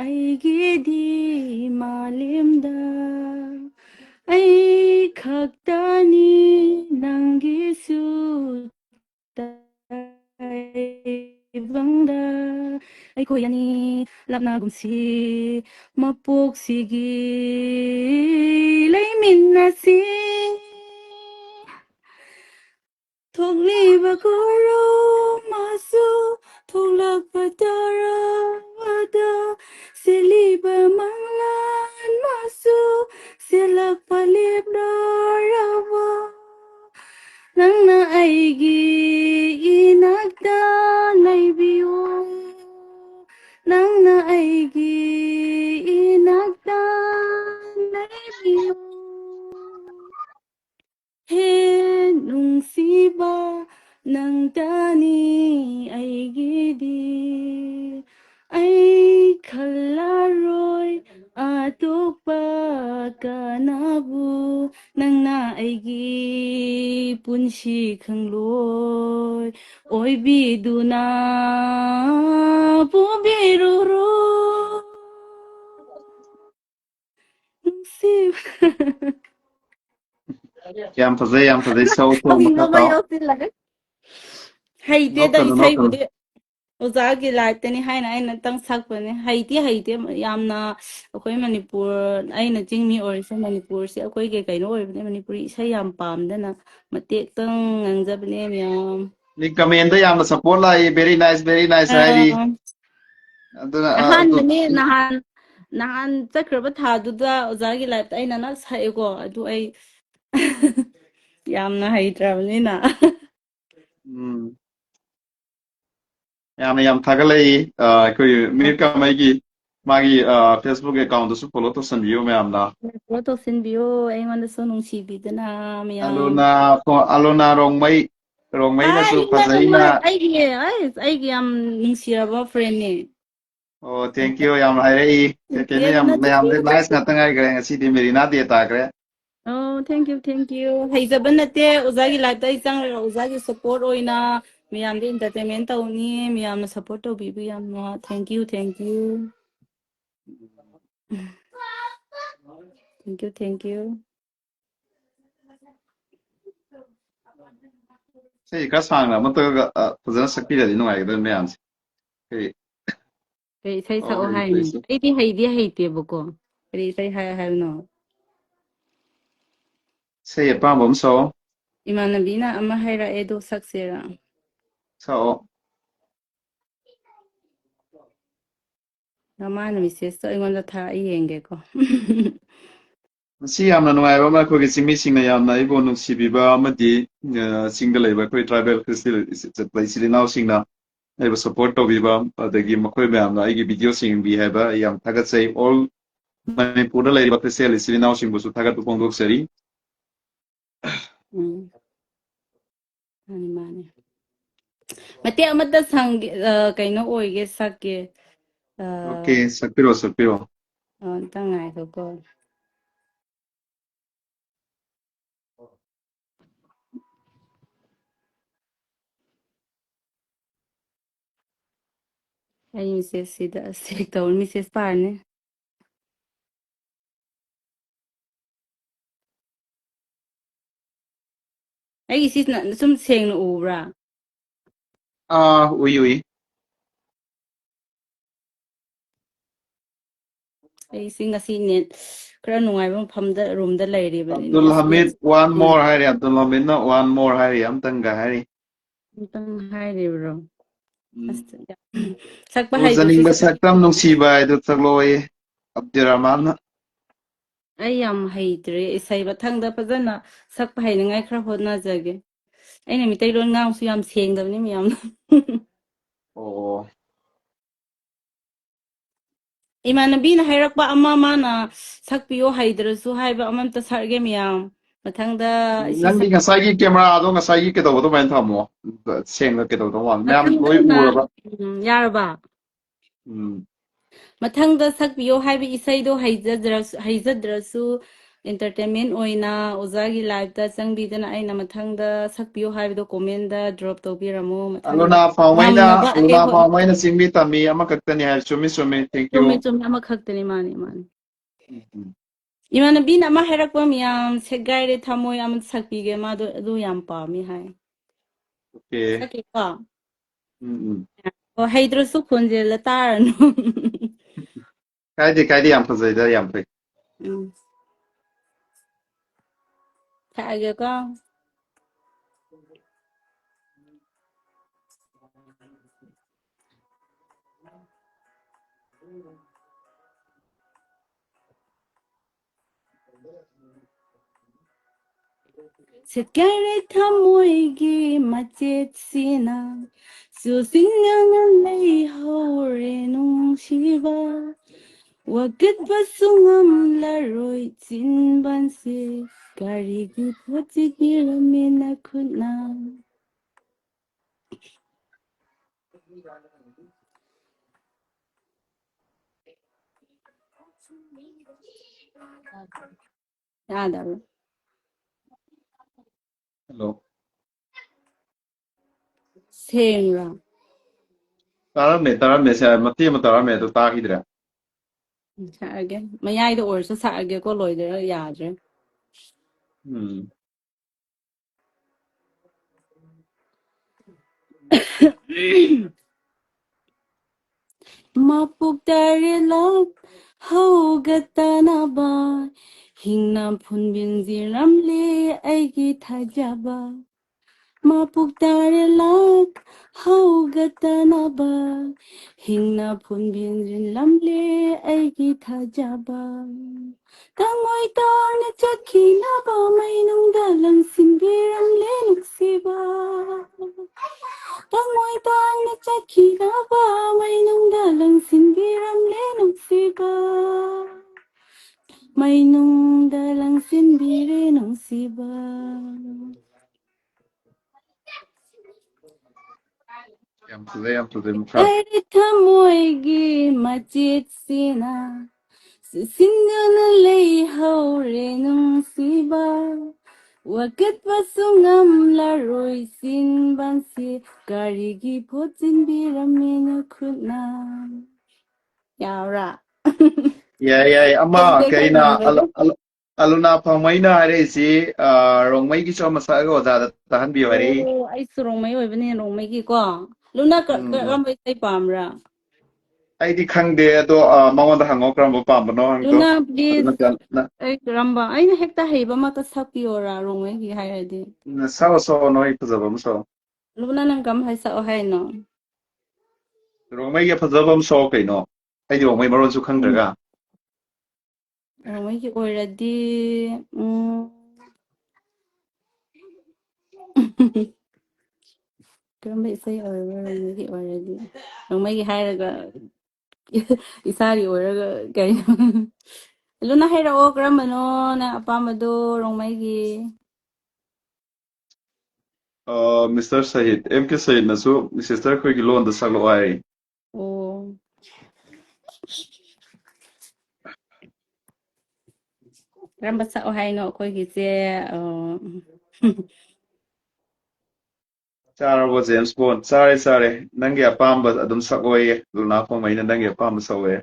S2: ꯑꯩꯒꯤꯗꯤ ꯃꯥꯂꯦꯝꯗ ꯑꯩ ꯈꯛꯇꯅꯤ ꯑꯩꯈꯣꯏ ꯑꯅꯤ ꯂꯥꯞꯅꯒꯨꯝꯁꯤ ꯃꯄꯣꯛꯁꯤꯒꯤ ꯂꯩꯃꯤꯟꯅꯁꯤ ꯊꯣꯛꯂꯤꯕ ꯀꯣꯔꯧ ꯃꯥꯁꯨ ꯊꯣꯛꯂꯛꯄ ꯇꯥꯔꯕꯗ ꯁꯦꯠꯂꯤꯕ ꯃꯪꯂꯥꯟ ꯃꯥꯁꯨ ꯁꯦꯠꯂꯛꯄ ꯂꯦꯞꯂꯔꯕ ꯅꯪꯅ ꯑꯩꯒꯤ 이나ꯛꯇ ꯂꯩꯕꯤꯌꯨ ꯅꯪꯅ ꯑꯩꯒꯤ 이나ꯛꯇ ꯂꯩꯕꯤꯌꯨ ꯍꯦ ꯅꯨꯡꯁꯤꯕ ꯅꯪꯇꯅꯤ ꯑꯩꯒꯤꯗꯤ ꯑꯩ ꯈꯜꯂꯔꯣꯏ ꯑꯇꯣꯞꯄ ꯀꯅꯥꯕꯨ ꯅꯪꯅ ꯑꯩꯒꯤ ꯄꯨꯟꯁꯤ ꯈꯪꯂꯣꯏ ꯑꯣꯏꯕꯤꯗꯨꯅ ꯄꯨꯕꯤꯔꯨꯔꯣ ꯅꯨꯡꯁꯤꯕ
S1: Yam fazay sau to
S2: ꯀꯔꯤꯅꯣ
S1: makha
S2: ꯑꯃ
S1: tao.
S2: ꯌꯥꯎꯁꯤꯜꯂꯒ ꯍꯩꯇꯦꯗ
S1: Nokta nokta.
S2: ꯏꯁꯩꯕꯨꯗꯤ ꯑꯣꯖꯥꯒꯤ ꯂꯥꯏꯐꯇꯅꯤ ꯍꯥꯏꯅ ꯑꯩꯅꯇꯪ ꯁꯛꯄꯅꯦ ꯍꯩꯇꯦ ꯌꯥꯝꯅ ꯑꯩꯈꯣꯏ ꯃꯅꯤꯄꯨꯔ ꯑꯩꯅ ꯆꯤꯡꯃꯤ ꯑꯣꯏꯔꯤꯁꯦ ꯃꯅꯤꯄꯨꯔꯁꯦ ꯑꯩꯈꯣꯏꯒꯤ ꯀꯩꯅꯣ ꯑꯣꯏꯕꯅꯦ ꯃꯅꯤꯄꯨꯔꯤ ꯏꯁꯩ ꯌꯥꯝ ꯄꯥꯝꯗꯅ ꯃꯇꯦꯛꯇꯪ ꯉꯪꯖꯕꯅꯦ ꯃꯌꯥꯝ
S1: Ni comment yam support la very nice hairi. Aduna
S2: ꯑꯍꯥꯟꯕꯅꯦ ꯅꯍꯥꯟ ꯆꯠꯈ꯭ꯔꯕ ꯊꯥꯗꯨꯗ ꯑꯣꯖꯥꯒꯤ ꯂꯥꯏꯐꯇ ꯑꯩꯅ ꯅꯛ ꯁꯛꯑꯦꯀꯣ ꯑꯗꯨ ꯑꯩ ꯌꯥꯝꯅ ꯍꯩꯇ꯭ꯔꯕꯅꯤꯅ
S1: yam thagalai koi mir kamei magi Facebook account su follow to sanbiyo mayamna.
S2: Follow ꯇꯧꯁꯤꯟꯕꯤꯌꯣ ꯑꯩꯉꯣꯟꯗꯁꯨ ꯅꯨꯡꯁꯤꯕꯤꯗꯅ ꯃꯌꯥꯝ
S1: Alona Rongmei na su fazai na.
S2: ꯑꯩꯒꯤ ꯌꯥꯝ ꯅꯨꯡꯁꯤꯔꯕ ꯐ꯭ꯔꯦꯟꯅꯦ
S1: Oh, thank you yam hairi. Kene
S2: ꯅꯨꯡꯁꯤꯌꯦꯕ ꯅꯠꯇꯦ
S1: yam de nice ngata ngai gre ngasi di merina de ta gre.
S2: ꯑꯣ ꯊꯦꯡꯛ ꯌꯨ ꯍꯩꯖꯕ ꯅꯠꯇꯦ ꯑꯣꯖꯥꯒꯤ ꯂꯥꯏꯐꯇ ꯑꯩ ꯆꯪꯔꯒ ꯑꯣꯖꯥꯒꯤ ꯁꯞꯄꯣꯔꯠ ꯑꯣꯏꯅ ꯃꯌꯥꯝꯗꯏꯟꯇꯔꯇꯦꯟꯃꯦꯟ ꯇꯧꯅꯤ ꯃꯌꯥꯝꯅ ꯁꯞꯄꯣꯔꯠ ꯇꯧꯕꯤꯕ ꯌꯥꯝꯅ thank you thank U
S1: Sei ka sang na mato ga fazana sakpi da dinu ngai gre mayam se. Hey.
S2: ꯀꯩ ꯏꯁꯩ
S1: Oh,
S2: ꯁꯛꯑꯣ
S1: hey
S2: ꯍꯥꯏꯅꯣ
S1: please.
S2: ꯑꯩꯗꯤ ꯍꯩꯇꯦꯕꯀꯣ ꯀꯔꯤ ꯏꯁꯩ ꯍꯥꯏꯕꯅꯣ
S1: Sei apamba so.
S2: ꯏꯃꯥꯟꯅꯕꯤꯅ ꯑꯃ ꯍꯥꯏꯔꯛꯑꯦ ꯑꯗꯣ ꯁꯛꯁꯦꯔꯥ
S1: So.
S2: ꯃꯥꯅ ꯃꯦꯁꯦꯁꯇꯣ ꯑꯩꯉꯣꯟꯗ ꯊꯥꯔꯛꯑ ꯌꯦꯡꯒꯦꯀꯣ
S1: ꯃꯁꯤ ꯌꯥꯝꯅ ꯅꯨꯡꯉꯥꯏꯕ ꯑꯃ ꯑꯩꯈꯣꯏꯒꯤ ꯆꯤꯡꯃꯤꯁꯤꯡꯅ ꯌꯥꯝꯅ ꯑꯩꯕꯨ ꯅꯨꯡꯁꯤꯕꯤꯕ ꯑꯃꯗꯤ ꯆꯤꯡꯗ ꯂꯩꯕ ꯑꯩꯈꯣꯏ ꯇ꯭ꯔꯥꯏꯕꯦꯜ ꯆꯠꯄ ꯏꯆꯤꯜ ꯏꯅꯥꯎꯁꯤꯡꯅ ꯑꯩꯕꯨ ꯁꯞꯄꯣꯔꯠ ꯇꯧꯕꯤꯕ ꯑꯗꯒꯤ ꯃꯈꯣꯏ ꯃꯌꯥꯝꯅ ꯑꯩꯒꯤ ꯚꯤꯗꯤꯑꯣ ꯌꯦꯡꯕꯤ ꯍꯥꯏꯕ ꯑꯩ ꯌꯥꯝ ꯊꯥꯒꯠꯆꯩ ꯑꯣꯜ ꯃꯅꯤꯄꯨꯔꯗ ꯂꯩꯔꯤꯕ ꯈ꯭ꯔꯤꯁꯇꯦꯟ ꯏꯆꯤꯜ ꯏꯅꯥꯎꯁꯤꯡꯕꯨꯁꯨ ꯊꯥꯒꯠꯄ ꯐꯣꯡꯗꯣꯛꯆꯔꯤ
S2: ꯃꯥꯅꯤ ꯃꯇꯦꯛ ꯑꯃꯇ ꯀꯩꯅꯣ ꯑꯣꯏꯒꯦ ꯁꯛꯀꯦ
S1: ꯑꯣꯀꯦ ꯁꯛꯄꯤꯔꯣ
S2: ꯑꯝꯇꯪ ꯉꯥꯏꯈꯣꯀꯣ ꯑꯩ ꯃꯦꯁꯦꯁꯁꯤꯗ ꯆꯦꯛ ꯇꯧꯔ ꯃꯦꯁꯦꯁ ꯄꯥꯔꯅꯤ ꯑꯩꯒꯤ ꯁꯤꯅ ꯁꯨꯝ ꯁꯦꯡꯅ ꯎꯕ꯭ꯔꯥ
S1: ꯎꯏ
S2: ꯑꯩꯁꯤ ꯉꯁꯤ ꯅꯦꯠ ꯈꯔ ꯅꯨꯡꯉꯥꯏꯕ ꯃꯐꯝꯗ ꯔꯨꯝꯗ ꯂꯩꯔꯤꯕꯅꯤꯅꯦ
S1: Abdul
S2: ꯑꯁ
S1: Hamid
S2: net
S1: one more hari Abdul Hamid na one more hari amtanga hari
S2: ꯑꯝꯇꯪ ꯍꯥꯏꯔꯤꯕ꯭ꯔꯣ ꯑꯁ ꯁꯛꯄ ꯍꯩꯕꯁꯨ
S1: Uzaning basaktam nungsiba idu tagloy Abdurrahman
S2: ꯑꯩ ꯌꯥꯝ ꯍꯩꯇ꯭ꯔꯦ ꯏꯁꯩ ꯃꯊꯪꯗ ꯐꯖꯅ ꯁꯛꯄ ꯍꯩꯅꯤꯡꯉꯥꯏ ꯈꯔ ꯍꯣꯠꯅꯖꯒꯦ ꯑꯩꯅ ꯃꯤꯇꯩꯂꯣꯟ ꯉꯥꯡꯕꯁꯨ ꯌꯥꯝ ꯁꯦꯡꯗꯕꯅꯤ ꯃꯌꯥꯝꯅ
S1: Oh
S2: ꯏꯃꯥꯟꯅꯕꯤꯅ ꯍꯥꯏꯔꯛꯄ ꯑꯃ ꯃꯥꯅ ꯁꯛꯄꯤꯌꯣ ꯍꯩꯗ꯭ꯔꯁꯨ ꯍꯥꯏꯕ ꯑꯃꯝꯇ ꯁꯛꯑꯒꯦ ꯃꯌꯥꯝ ꯃꯊꯪꯗ ꯁꯤ
S1: Nangdi ngasai camera ado ngasai kedawdo bain thamo senga kedawdo wan ma'am loi
S2: ꯃꯊꯪꯗꯅ
S1: uraba
S2: ꯌꯥꯔꯕ
S1: ꯎꯝ
S2: ꯃꯊꯪꯗ ꯁꯛꯄꯤꯌꯣ ꯍꯥꯏꯕ ꯏꯁꯩꯗꯣ ꯍꯩꯖꯗ꯭ꯔꯁꯨ ꯑꯦꯟꯇꯔꯇꯦꯟꯃꯦꯟ ꯑꯣꯏꯅ ꯑꯣꯖꯥꯒꯤ ꯂꯥꯏꯐꯇ ꯆꯪꯕꯤꯗꯅ ꯑꯩꯅ ꯃꯊꯪꯗ ꯁꯛꯄꯤꯌꯣ ꯍꯥꯏꯕꯗꯣ ꯀꯣꯃꯦꯟꯗ ꯗ꯭ꯔꯣꯞ ꯇꯧꯕꯤꯔꯝꯃꯣ ꯃꯊꯪꯗ ꯉꯝꯅꯕ ꯑꯩ ꯍꯣꯏ
S1: Alona Chingmee Tammee amakakta ni hai chumi thank
S2: ꯆꯨꯝꯃꯦ
S1: you
S2: ꯆꯨꯝꯃꯦ ꯑꯃꯈꯛꯇꯅꯤ ꯃꯥꯅꯤ ꯏꯃꯥꯟꯅꯕꯤꯅ ꯑꯃ ꯍꯥꯏꯔꯛꯄ ꯃꯌꯥꯝ ꯁꯦꯒꯥꯏꯔꯦ ꯊꯃꯣꯏ ꯑꯃ ꯁꯛꯄꯤꯒꯦ ꯃꯥꯗꯣ ꯑꯗꯨ ꯌꯥꯝ ꯄꯥꯝꯃꯤ ꯍꯥꯏ
S1: Okay
S2: ꯁꯛꯀꯦꯀꯣ ꯍꯩꯇ꯭ꯔꯁꯨ ꯈꯣꯟꯖꯦꯜꯗ ꯇꯥꯔꯅꯨ
S1: कायदे याम फजैदा याम फै
S2: ꯊꯛꯑꯒꯦꯀꯣ ꯁꯦꯠꯀꯥꯏꯔꯦ ꯊꯃꯣꯏꯒꯤ ꯃꯆꯦꯠꯁꯤꯅ ꯆꯨꯁꯤꯡꯅ ꯂꯩꯍꯧꯔꯦ ꯅꯨꯡꯁꯤꯕ ꯋꯥꯀꯠꯄꯁꯨ ꯉꯝꯂꯔꯣꯏ ꯆꯤꯟꯕꯥꯟꯁꯦ ꯀꯔꯤꯒꯤ ꯄꯣꯠꯆꯤꯛꯄꯤꯔꯝꯃꯤ ꯅꯈꯨꯠꯅ ꯌꯥꯗꯕ꯭ꯔꯣ
S1: hello
S2: ꯁꯦꯡꯕ꯭ꯔꯥ
S1: तारमे से मती म तारमे तो ताखिद्रे
S2: ꯁꯛꯑꯒꯦ ꯃꯌꯥꯏꯗ ꯑꯣꯏꯔꯁꯨ ꯁꯛꯑꯒꯦꯀꯣ ꯂꯣꯏꯗꯔ ꯌꯥꯗ꯭ꯔꯦ ꯃꯄꯨꯛ ꯇꯔꯦꯠꯂꯛ ꯍꯧꯒꯠꯇꯅꯕ ꯍꯤꯡꯅ ꯐꯨꯟꯕꯤꯟꯁꯤꯔꯝꯂꯦ ꯑꯩꯒꯤ ꯊꯥꯖꯕ ꯃꯄꯨꯛ ꯇꯔꯦꯠꯂꯛ ꯍꯧꯒꯠꯇꯅꯕ ꯍꯤꯡꯅ ꯐꯨꯟꯕꯤꯟꯁꯤꯔꯝꯂꯦ ꯑꯩꯒꯤ ꯊꯥꯖꯕ ꯇꯪꯑꯣꯏ ꯇꯥꯡꯅ ꯆꯠꯈꯤꯅꯕ ꯃꯩꯅꯨꯡꯗ ꯂꯪꯁꯤꯟꯕꯤꯔꯝꯂꯦ ꯅꯨꯡꯁꯤꯕ ꯇꯪꯑꯣꯏ ꯇꯥꯡꯅ ꯆꯠꯈꯤꯅꯕ ꯃꯩꯅꯨꯡꯗ ꯂꯪꯁꯤꯟꯕꯤꯔꯝꯂꯦ ꯅꯨꯡꯁꯤꯕ ꯃꯩꯅꯨꯡꯗ ꯂꯪꯁꯤꯟꯕꯤꯔꯦ ꯅꯨꯡꯁꯤꯕ
S1: yam fuzai mukha
S2: ꯑꯩ ꯊꯃꯣꯏꯒꯤ ꯃꯆꯦꯠꯁꯤꯅ ꯆꯨꯁꯤꯟꯗꯨꯅ ꯂꯩꯍꯧꯔꯦ ꯅꯨꯡꯁꯤꯕ ꯋꯥꯀꯠꯄꯁꯨ ꯉꯝꯂꯔꯣꯏ ꯆꯤꯟꯕꯥꯟꯁꯤ ꯀꯔꯤꯒꯤ ꯐꯣꯠꯆꯤꯟꯕꯤꯔꯝꯃꯤ ꯅꯈꯨꯠꯅ ꯌꯥꯎꯔꯥ
S1: yai ama
S2: ꯈꯔ
S1: kaina
S2: ꯉꯪꯒꯅꯤ
S1: aluna phamaina hare si rongmei gi choma sa ga oda tahan bi hari
S2: ꯑꯣ ꯑꯩꯁꯨ ꯔꯣꯡꯃꯩ ꯑꯣꯏꯕꯅꯦ ꯔꯣꯡꯃꯩꯒꯤꯀꯣ ꯂꯨꯅꯥ ꯀꯔꯝꯕ ꯏꯁꯩ ꯄꯥꯝꯕ꯭ꯔꯥ
S1: aidi khangde ado mangonda hango kramba pambano hangto
S2: Luna
S1: aduna
S2: please ꯑꯩ ꯀꯔꯝꯕ ꯑꯩꯅ ꯍꯦꯛꯇ ꯍꯩꯕ ꯑꯃꯇ ꯁꯛꯄꯤꯌꯣꯔꯥ ꯔꯣꯡꯃꯩꯒꯤ ꯍꯥꯏꯔꯗꯤ
S1: sao noi fuzaba sao
S2: Luna ꯅꯪ ꯀꯔꯝ ꯍꯥꯏ ꯁꯛꯑꯣ ꯍꯥꯏꯅꯣ
S1: rongmei gi fazaba sao kaino aidi rongmei maron su khangdraga
S2: ꯔꯣꯡꯃꯩꯒꯤ ꯑꯣꯏꯔꯗꯤ ꯀꯔꯝꯕ ꯏꯁꯩ ꯑꯣꯏꯕ꯭ꯔꯥ ꯔꯣꯡꯃꯩꯒꯤ ꯑꯣꯏꯔꯗꯤ ꯔꯣꯡꯃꯩꯒꯤ ꯍꯥꯏꯔꯒ ꯏꯁꯥꯒꯤ ꯑꯣꯏꯔꯒ ꯀꯩꯅꯣ ꯂꯨꯅ ꯍꯥꯏꯔꯛꯑꯣ ꯀꯔꯝꯕꯅꯣ ꯅꯪ ꯑꯄꯥꯝꯕꯗꯣ ꯔꯣꯡꯃꯩꯒꯤ
S1: Mr. Sahid MK Sahid nasu sister khoi gi lon da saklo ai
S2: ꯑꯣ ꯀꯔꯝꯕ ꯁꯛꯑꯣ ꯍꯥꯏꯅꯣ ꯑꯩꯈꯣꯏꯒꯤꯁꯦ
S1: Charabo James Bond chare nangi apamba adum sakoye luna phamaina nangi apamba sawe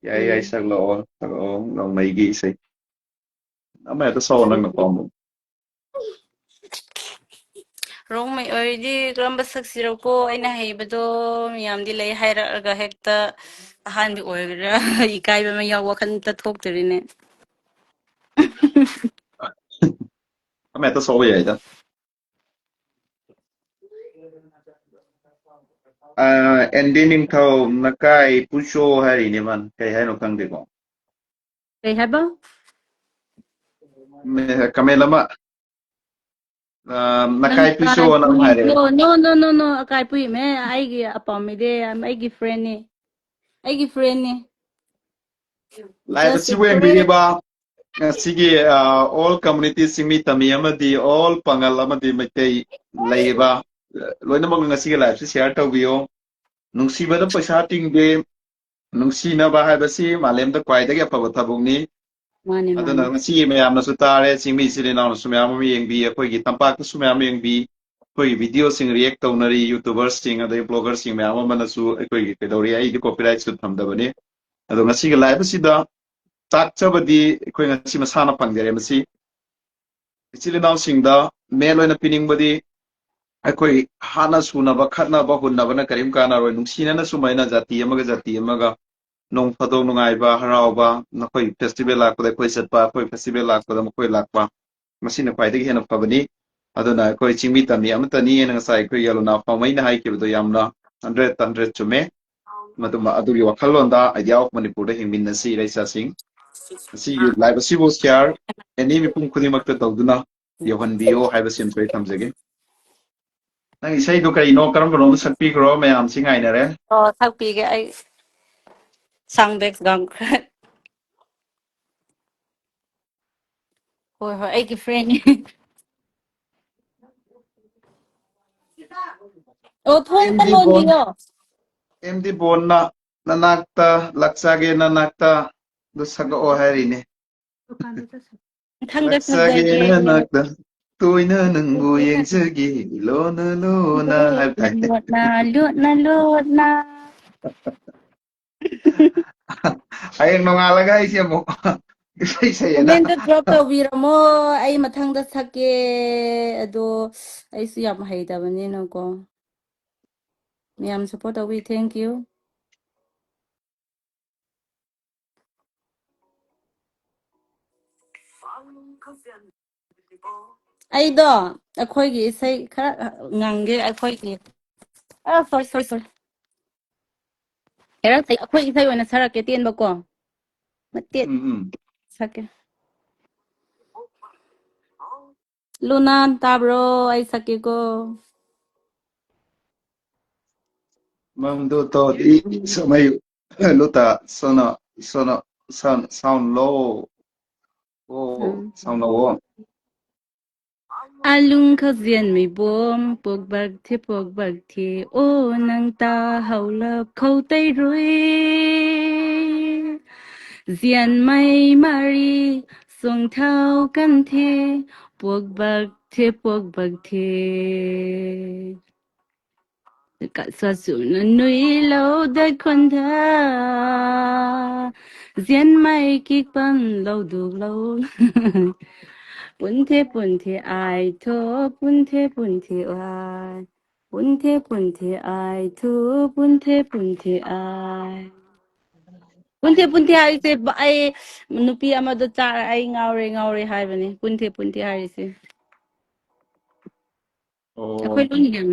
S1: yai saklo rongmei gi sei ama ta saw nang na pambo
S2: Rongmei ꯑꯣꯏꯔꯗꯤ ꯀꯔꯝꯕ ꯁꯛꯁꯤꯔꯀꯣ ꯑꯩꯅ ꯍꯩꯕꯗꯣ ꯃꯌꯥꯝꯗꯤ ꯂꯩ ꯍꯥꯏꯔꯛꯑꯒ ꯍꯦꯛꯇ ꯑꯍꯥꯟꯕ ꯑꯣꯏꯒꯦꯔꯥ ꯏꯀꯥꯏꯕ ꯑꯃ ꯌꯥꯎ ꯋꯥꯈꯜꯇ ꯊꯣꯛꯇꯔꯤꯅꯦ
S1: ama ta saw yaida endi ningthau nakai pusho hari ni man kai haino khangde ko
S2: ꯀꯩ ꯍꯥꯏꯕ
S1: kamelama nakai pusho nam hare
S2: ꯅꯣ ꯑꯀꯥꯏ ꯄꯨꯏꯃꯦ ꯑꯩꯒꯤ ꯑꯄꯥꯝꯃꯤꯗꯤ ꯑꯩꯒꯤ ꯐ꯭ꯔꯦꯟꯅꯤ
S1: live
S2: ꯖꯁ
S1: si
S2: ꯑ friend
S1: wengbiriba sigi all community Chingmee Tammee amadi all pangal amadi maitai leiba loinamang ngasiga live si share tawbiyo nungsibada paisa tingde nungsinaba haibasi malemda khwaidagi afaba thabukni
S2: ꯃꯥꯅꯦ
S1: aduna
S2: ꯃꯥꯅꯦ
S1: ngasi mayamnasu tare Chingmee sirinawnasu mayam ama yengbi akhoi gi tampaktasu mayam yengbi akhoi video sing react tawnari youtubers sing adai bloggers sing mayam amanasu akhoi gi kedori ai di copyright su thamdabani ado ngasiga live sida ꯇꯥꯛꯆꯕꯗꯤ ꯑꯩꯈꯣꯏ ꯉꯁꯤ ꯃꯁꯥꯅ ꯐꯪꯖꯔꯦ ꯃꯁꯤ ꯏꯆꯤꯜ ꯏꯅꯥꯎꯁꯤꯡꯗ ꯃꯦꯟ ꯑꯣꯏꯅ ꯄꯤꯅꯤꯡꯕꯗꯤ ꯑꯩꯈꯣꯏ ꯍꯥꯟꯅ ꯁꯨꯅꯕ ꯈꯠꯅꯕ ꯍꯨꯟꯅꯕꯅ ꯀꯔꯤꯝ ꯀꯥꯟꯅꯔꯣꯏ ꯅꯨꯡꯁꯤꯅꯅ ꯁꯨꯃꯥꯏꯅ ꯖꯥꯇꯤ ꯑꯃꯒ ꯖꯥꯇꯤ ꯑꯃꯒ ꯅꯣꯡ ꯐꯥꯗꯣꯛ ꯅꯨꯡꯉꯥꯏꯕ ꯍꯔꯥꯎꯕ ꯅꯈꯣꯏ ꯐꯦꯁꯇꯤꯚꯦꯜ ꯂꯥꯛꯄꯗ ꯑꯩꯈꯣꯏ ꯆꯠꯄ ꯑꯩꯈꯣꯏ ꯐꯦꯁꯇꯤꯚꯦꯜ ꯂꯥꯛꯄꯗ ꯃꯈꯣꯏ ꯂꯥꯛꯄ ꯃꯁꯤꯅ ꯈ꯭ꯋꯥꯏꯗꯒꯤ ꯍꯦꯟꯅ ꯐꯕꯅꯤ ꯑꯗꯨꯅ ꯑꯩꯈꯣꯏ ꯆꯤꯡꯃꯤ ꯇꯝꯃꯤ ꯑꯃꯠꯇꯅꯤꯅ ꯉꯁꯥꯏ ꯑꯩꯈꯣꯏ ꯌꯦꯂꯣꯅꯥ ꯄꯥꯎꯃꯩꯅ ꯍꯥꯏꯈꯤꯕꯗꯣ ꯌꯥꯝꯅ 100 ꯆꯨꯝꯃꯦ ꯃꯗꯨꯃ ꯑꯗꯨꯒꯤ ꯋꯥꯈꯜꯂꯣꯟꯗ ꯑꯥꯏꯗꯤꯌꯥ ꯑꯣꯐ ꯃꯅꯤꯄꯨꯔꯗ ꯍꯤꯡꯃꯤꯟꯅꯁꯤ ꯏꯔꯩꯆꯥꯁꯤꯡ ꯃꯁꯤꯒꯤ ꯂꯥꯏꯚ ꯑꯁꯤꯕꯨ ꯁꯤꯌꯥꯔ ꯑꯦꯅꯤ ꯃꯤꯄꯨꯝ ꯈꯨꯗꯤꯡꯃꯛꯇ ꯇꯧꯗꯨꯅ ꯌꯧꯍꯟꯕꯤꯌꯣ ꯍꯥꯏꯕꯁꯤꯃꯁꯨ ꯑꯩ ꯊꯝꯖꯒꯦ ꯅꯪ ꯏꯁꯩꯗꯨ ꯀꯔꯤꯅꯣ ꯀꯔꯝꯕꯅꯣ ꯁꯛꯄꯤꯈ꯭ꯔꯣ ꯃꯌꯥꯝꯁꯤ ꯉꯥꯏꯅꯔꯦ
S2: ꯑꯣ ꯁꯛꯄꯤꯒꯦ ꯑꯩ ꯁꯥꯡꯕꯦꯛꯁ ꯒꯥꯡꯈ꯭ꯔꯦ ꯍꯣꯏ ꯍꯣꯏ ꯑꯩꯒꯤ ꯐ꯭ꯔꯦꯟꯅꯤ ꯑꯣ ꯊꯣꯡ ꯑꯝꯇ
S1: ꯑꯦꯝꯗꯤ ꯕꯣꯟ
S2: ꯂꯣꯟꯕꯤꯌꯣ
S1: ꯑꯦꯝꯗꯤ ꯕꯣꯟꯅ ꯅꯅꯥꯛꯇ ꯂꯥꯛꯆꯒꯦ ꯅꯅꯥꯛꯇ ꯑꯗꯨ ꯁꯛꯂꯛꯑꯣ ꯍꯥꯏꯔꯤꯅꯦ
S2: ꯃꯊꯪꯗ
S1: ꯂꯥꯛꯆꯒꯦ
S2: ꯁꯛꯖꯒꯦ
S1: ꯅꯅꯥꯛꯇ ꯇꯣꯏꯅ ꯅꯪꯕꯨ ꯌꯦꯡꯖꯒꯦ ꯂꯣꯟꯅ ꯂꯣꯟꯅ ꯍꯥꯏꯕ ꯇꯥꯏ
S2: ꯂꯣꯠꯅ ꯂꯣꯠꯅ ꯂꯣꯠꯅ
S1: ꯍꯌꯦꯡ ꯅꯣꯡꯉꯥꯜꯂꯒ ꯑꯩꯁꯦ ꯑꯃꯨꯛ ꯏꯁꯩ ꯁꯛꯑꯦꯅ
S2: ꯀꯣꯃꯦꯟꯇ ꯗ꯭ꯔꯣꯞ ꯇꯧꯕꯤꯔꯝꯃꯣ ꯑꯩ ꯃꯊꯪꯗ ꯁꯛꯀꯦ ꯑꯗꯣ ꯑꯩꯁꯨ ꯌꯥꯝ ꯍꯩꯇꯕꯅꯤꯅꯀꯣ ꯃꯌꯥꯝ ꯁꯞꯄꯣꯔꯠ ꯇꯧꯕꯤ ꯊꯦꯡꯀ꯭ꯌꯨ ꯑꯩꯗꯣ ꯑꯩꯈꯣꯏꯒꯤ ꯏꯁꯩ ꯈꯔ ꯉꯪꯒꯦ ꯑꯩꯈꯣꯏꯒꯤ ꯁꯣꯔꯤ ꯑꯩꯈꯣꯏ ꯏꯁꯩ ꯑꯣꯏꯅ ꯁꯛꯔꯛꯀꯦ ꯇꯦꯟꯕꯀꯣ ꯃꯇꯦꯛ
S1: ꯎꯝ
S2: ꯁꯛꯀꯦ ꯂꯨꯅꯥ ꯇꯥꯕ꯭ꯔꯣ ꯑꯩ ꯁꯛꯀꯦꯀꯣ
S1: ꯃꯪꯗꯨ ꯇꯣꯗꯤ ꯁꯃꯌꯨ ꯂꯨꯇꯥ ꯁꯣꯅ ꯁꯣꯅ ꯁꯥꯎꯟ ꯂꯣ ꯑꯣ ꯁꯥꯎꯟ ꯂꯣ
S2: ꯑꯂꯨꯡ ꯈꯖꯦꯟ ꯃꯩꯕꯣꯝ ꯄꯣꯛꯕꯛ ꯊꯦ ꯑꯣ ꯅꯪ ꯇꯥꯍꯧꯂꯞ ꯈꯧꯇꯩꯔꯨꯏ ꯖꯤꯌꯟꯃꯩ ꯃꯔꯤ ꯆꯣꯡꯊꯥꯎ ꯀꯟꯊꯦ ꯄꯣꯛꯕꯛ ꯊꯦ ꯀꯁꯁꯨꯅ ꯅꯨꯏ ꯂꯧꯗ ꯈꯣꯟꯊ ꯖꯦꯟꯃꯥꯏ ꯀꯤꯛꯄꯝ ꯂꯧꯗꯨꯛ ꯂꯧ ꯄꯨꯟꯊꯦ ꯑꯥꯏꯊꯣ ꯄꯨꯟꯊꯦ ꯑꯥꯏ ꯄꯨꯟꯊꯦ ꯑꯥꯏꯊꯣ ꯄꯨꯟꯊꯦ ꯑꯥꯏ ꯄꯨꯟꯊꯦ ꯍꯥꯏꯔꯤꯁꯦ ꯑꯩ ꯅꯨꯄꯤ ꯑꯃꯗꯣ ꯆꯥꯔ ꯑꯩ ꯉꯥꯎꯔꯦ ꯍꯥꯏꯕꯅꯦ ꯄꯨꯟꯊꯦ ꯍꯥꯏꯔꯤꯁꯦ ꯑꯩꯈꯣꯏ
S1: ꯑꯣ
S2: ꯂꯣꯟ ꯌꯥꯝ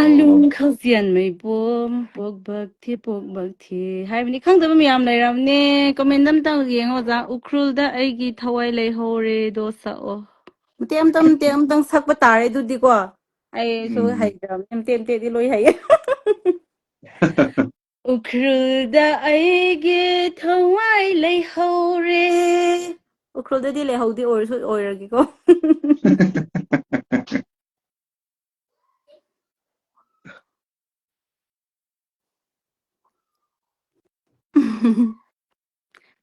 S2: ꯑꯂꯨꯡ
S1: ꯑꯣ
S2: ꯈꯥꯖꯦꯟ ꯃꯩꯕꯣꯝ ꯄꯣꯛꯕꯛ ꯊꯦ ꯍꯥꯏꯕꯅꯤ ꯈꯪꯗꯕ ꯃꯌꯥꯝ ꯂꯩꯔꯝꯅꯦ ꯀꯣꯃꯦꯟꯗ ꯑꯝꯇꯪ ꯌꯦꯡꯉꯣ ꯑꯣꯖꯥ ꯎꯈ꯭ꯔꯨꯜꯗ ꯑꯩꯒꯤ ꯊꯋꯥꯏ ꯂꯩꯍꯧꯔꯦꯗꯣ ꯁꯛꯑꯣ ꯃꯇꯦꯛ ꯑꯃꯇꯪ ꯁꯛꯄ ꯇꯥꯔꯦ ꯑꯗꯨꯗꯤꯀꯣ ꯑꯩꯁꯨ
S1: ꯎꯝ
S2: ꯍꯩꯇ꯭ꯔꯕꯅꯤ ꯃꯇꯦꯛꯗꯤ ꯂꯣꯏ ꯍꯩꯌꯦ ꯎꯈ꯭ꯔꯨꯜꯗ ꯑꯩꯒꯤ ꯊꯋꯥꯏ ꯂꯩꯍꯧꯔꯦ ꯎꯈ꯭ꯔꯨꯜꯗꯗꯤ ꯂꯩꯍꯧꯗꯦ ꯑꯣꯏꯔꯁꯨ ꯑꯣꯏꯔꯒꯦꯀꯣ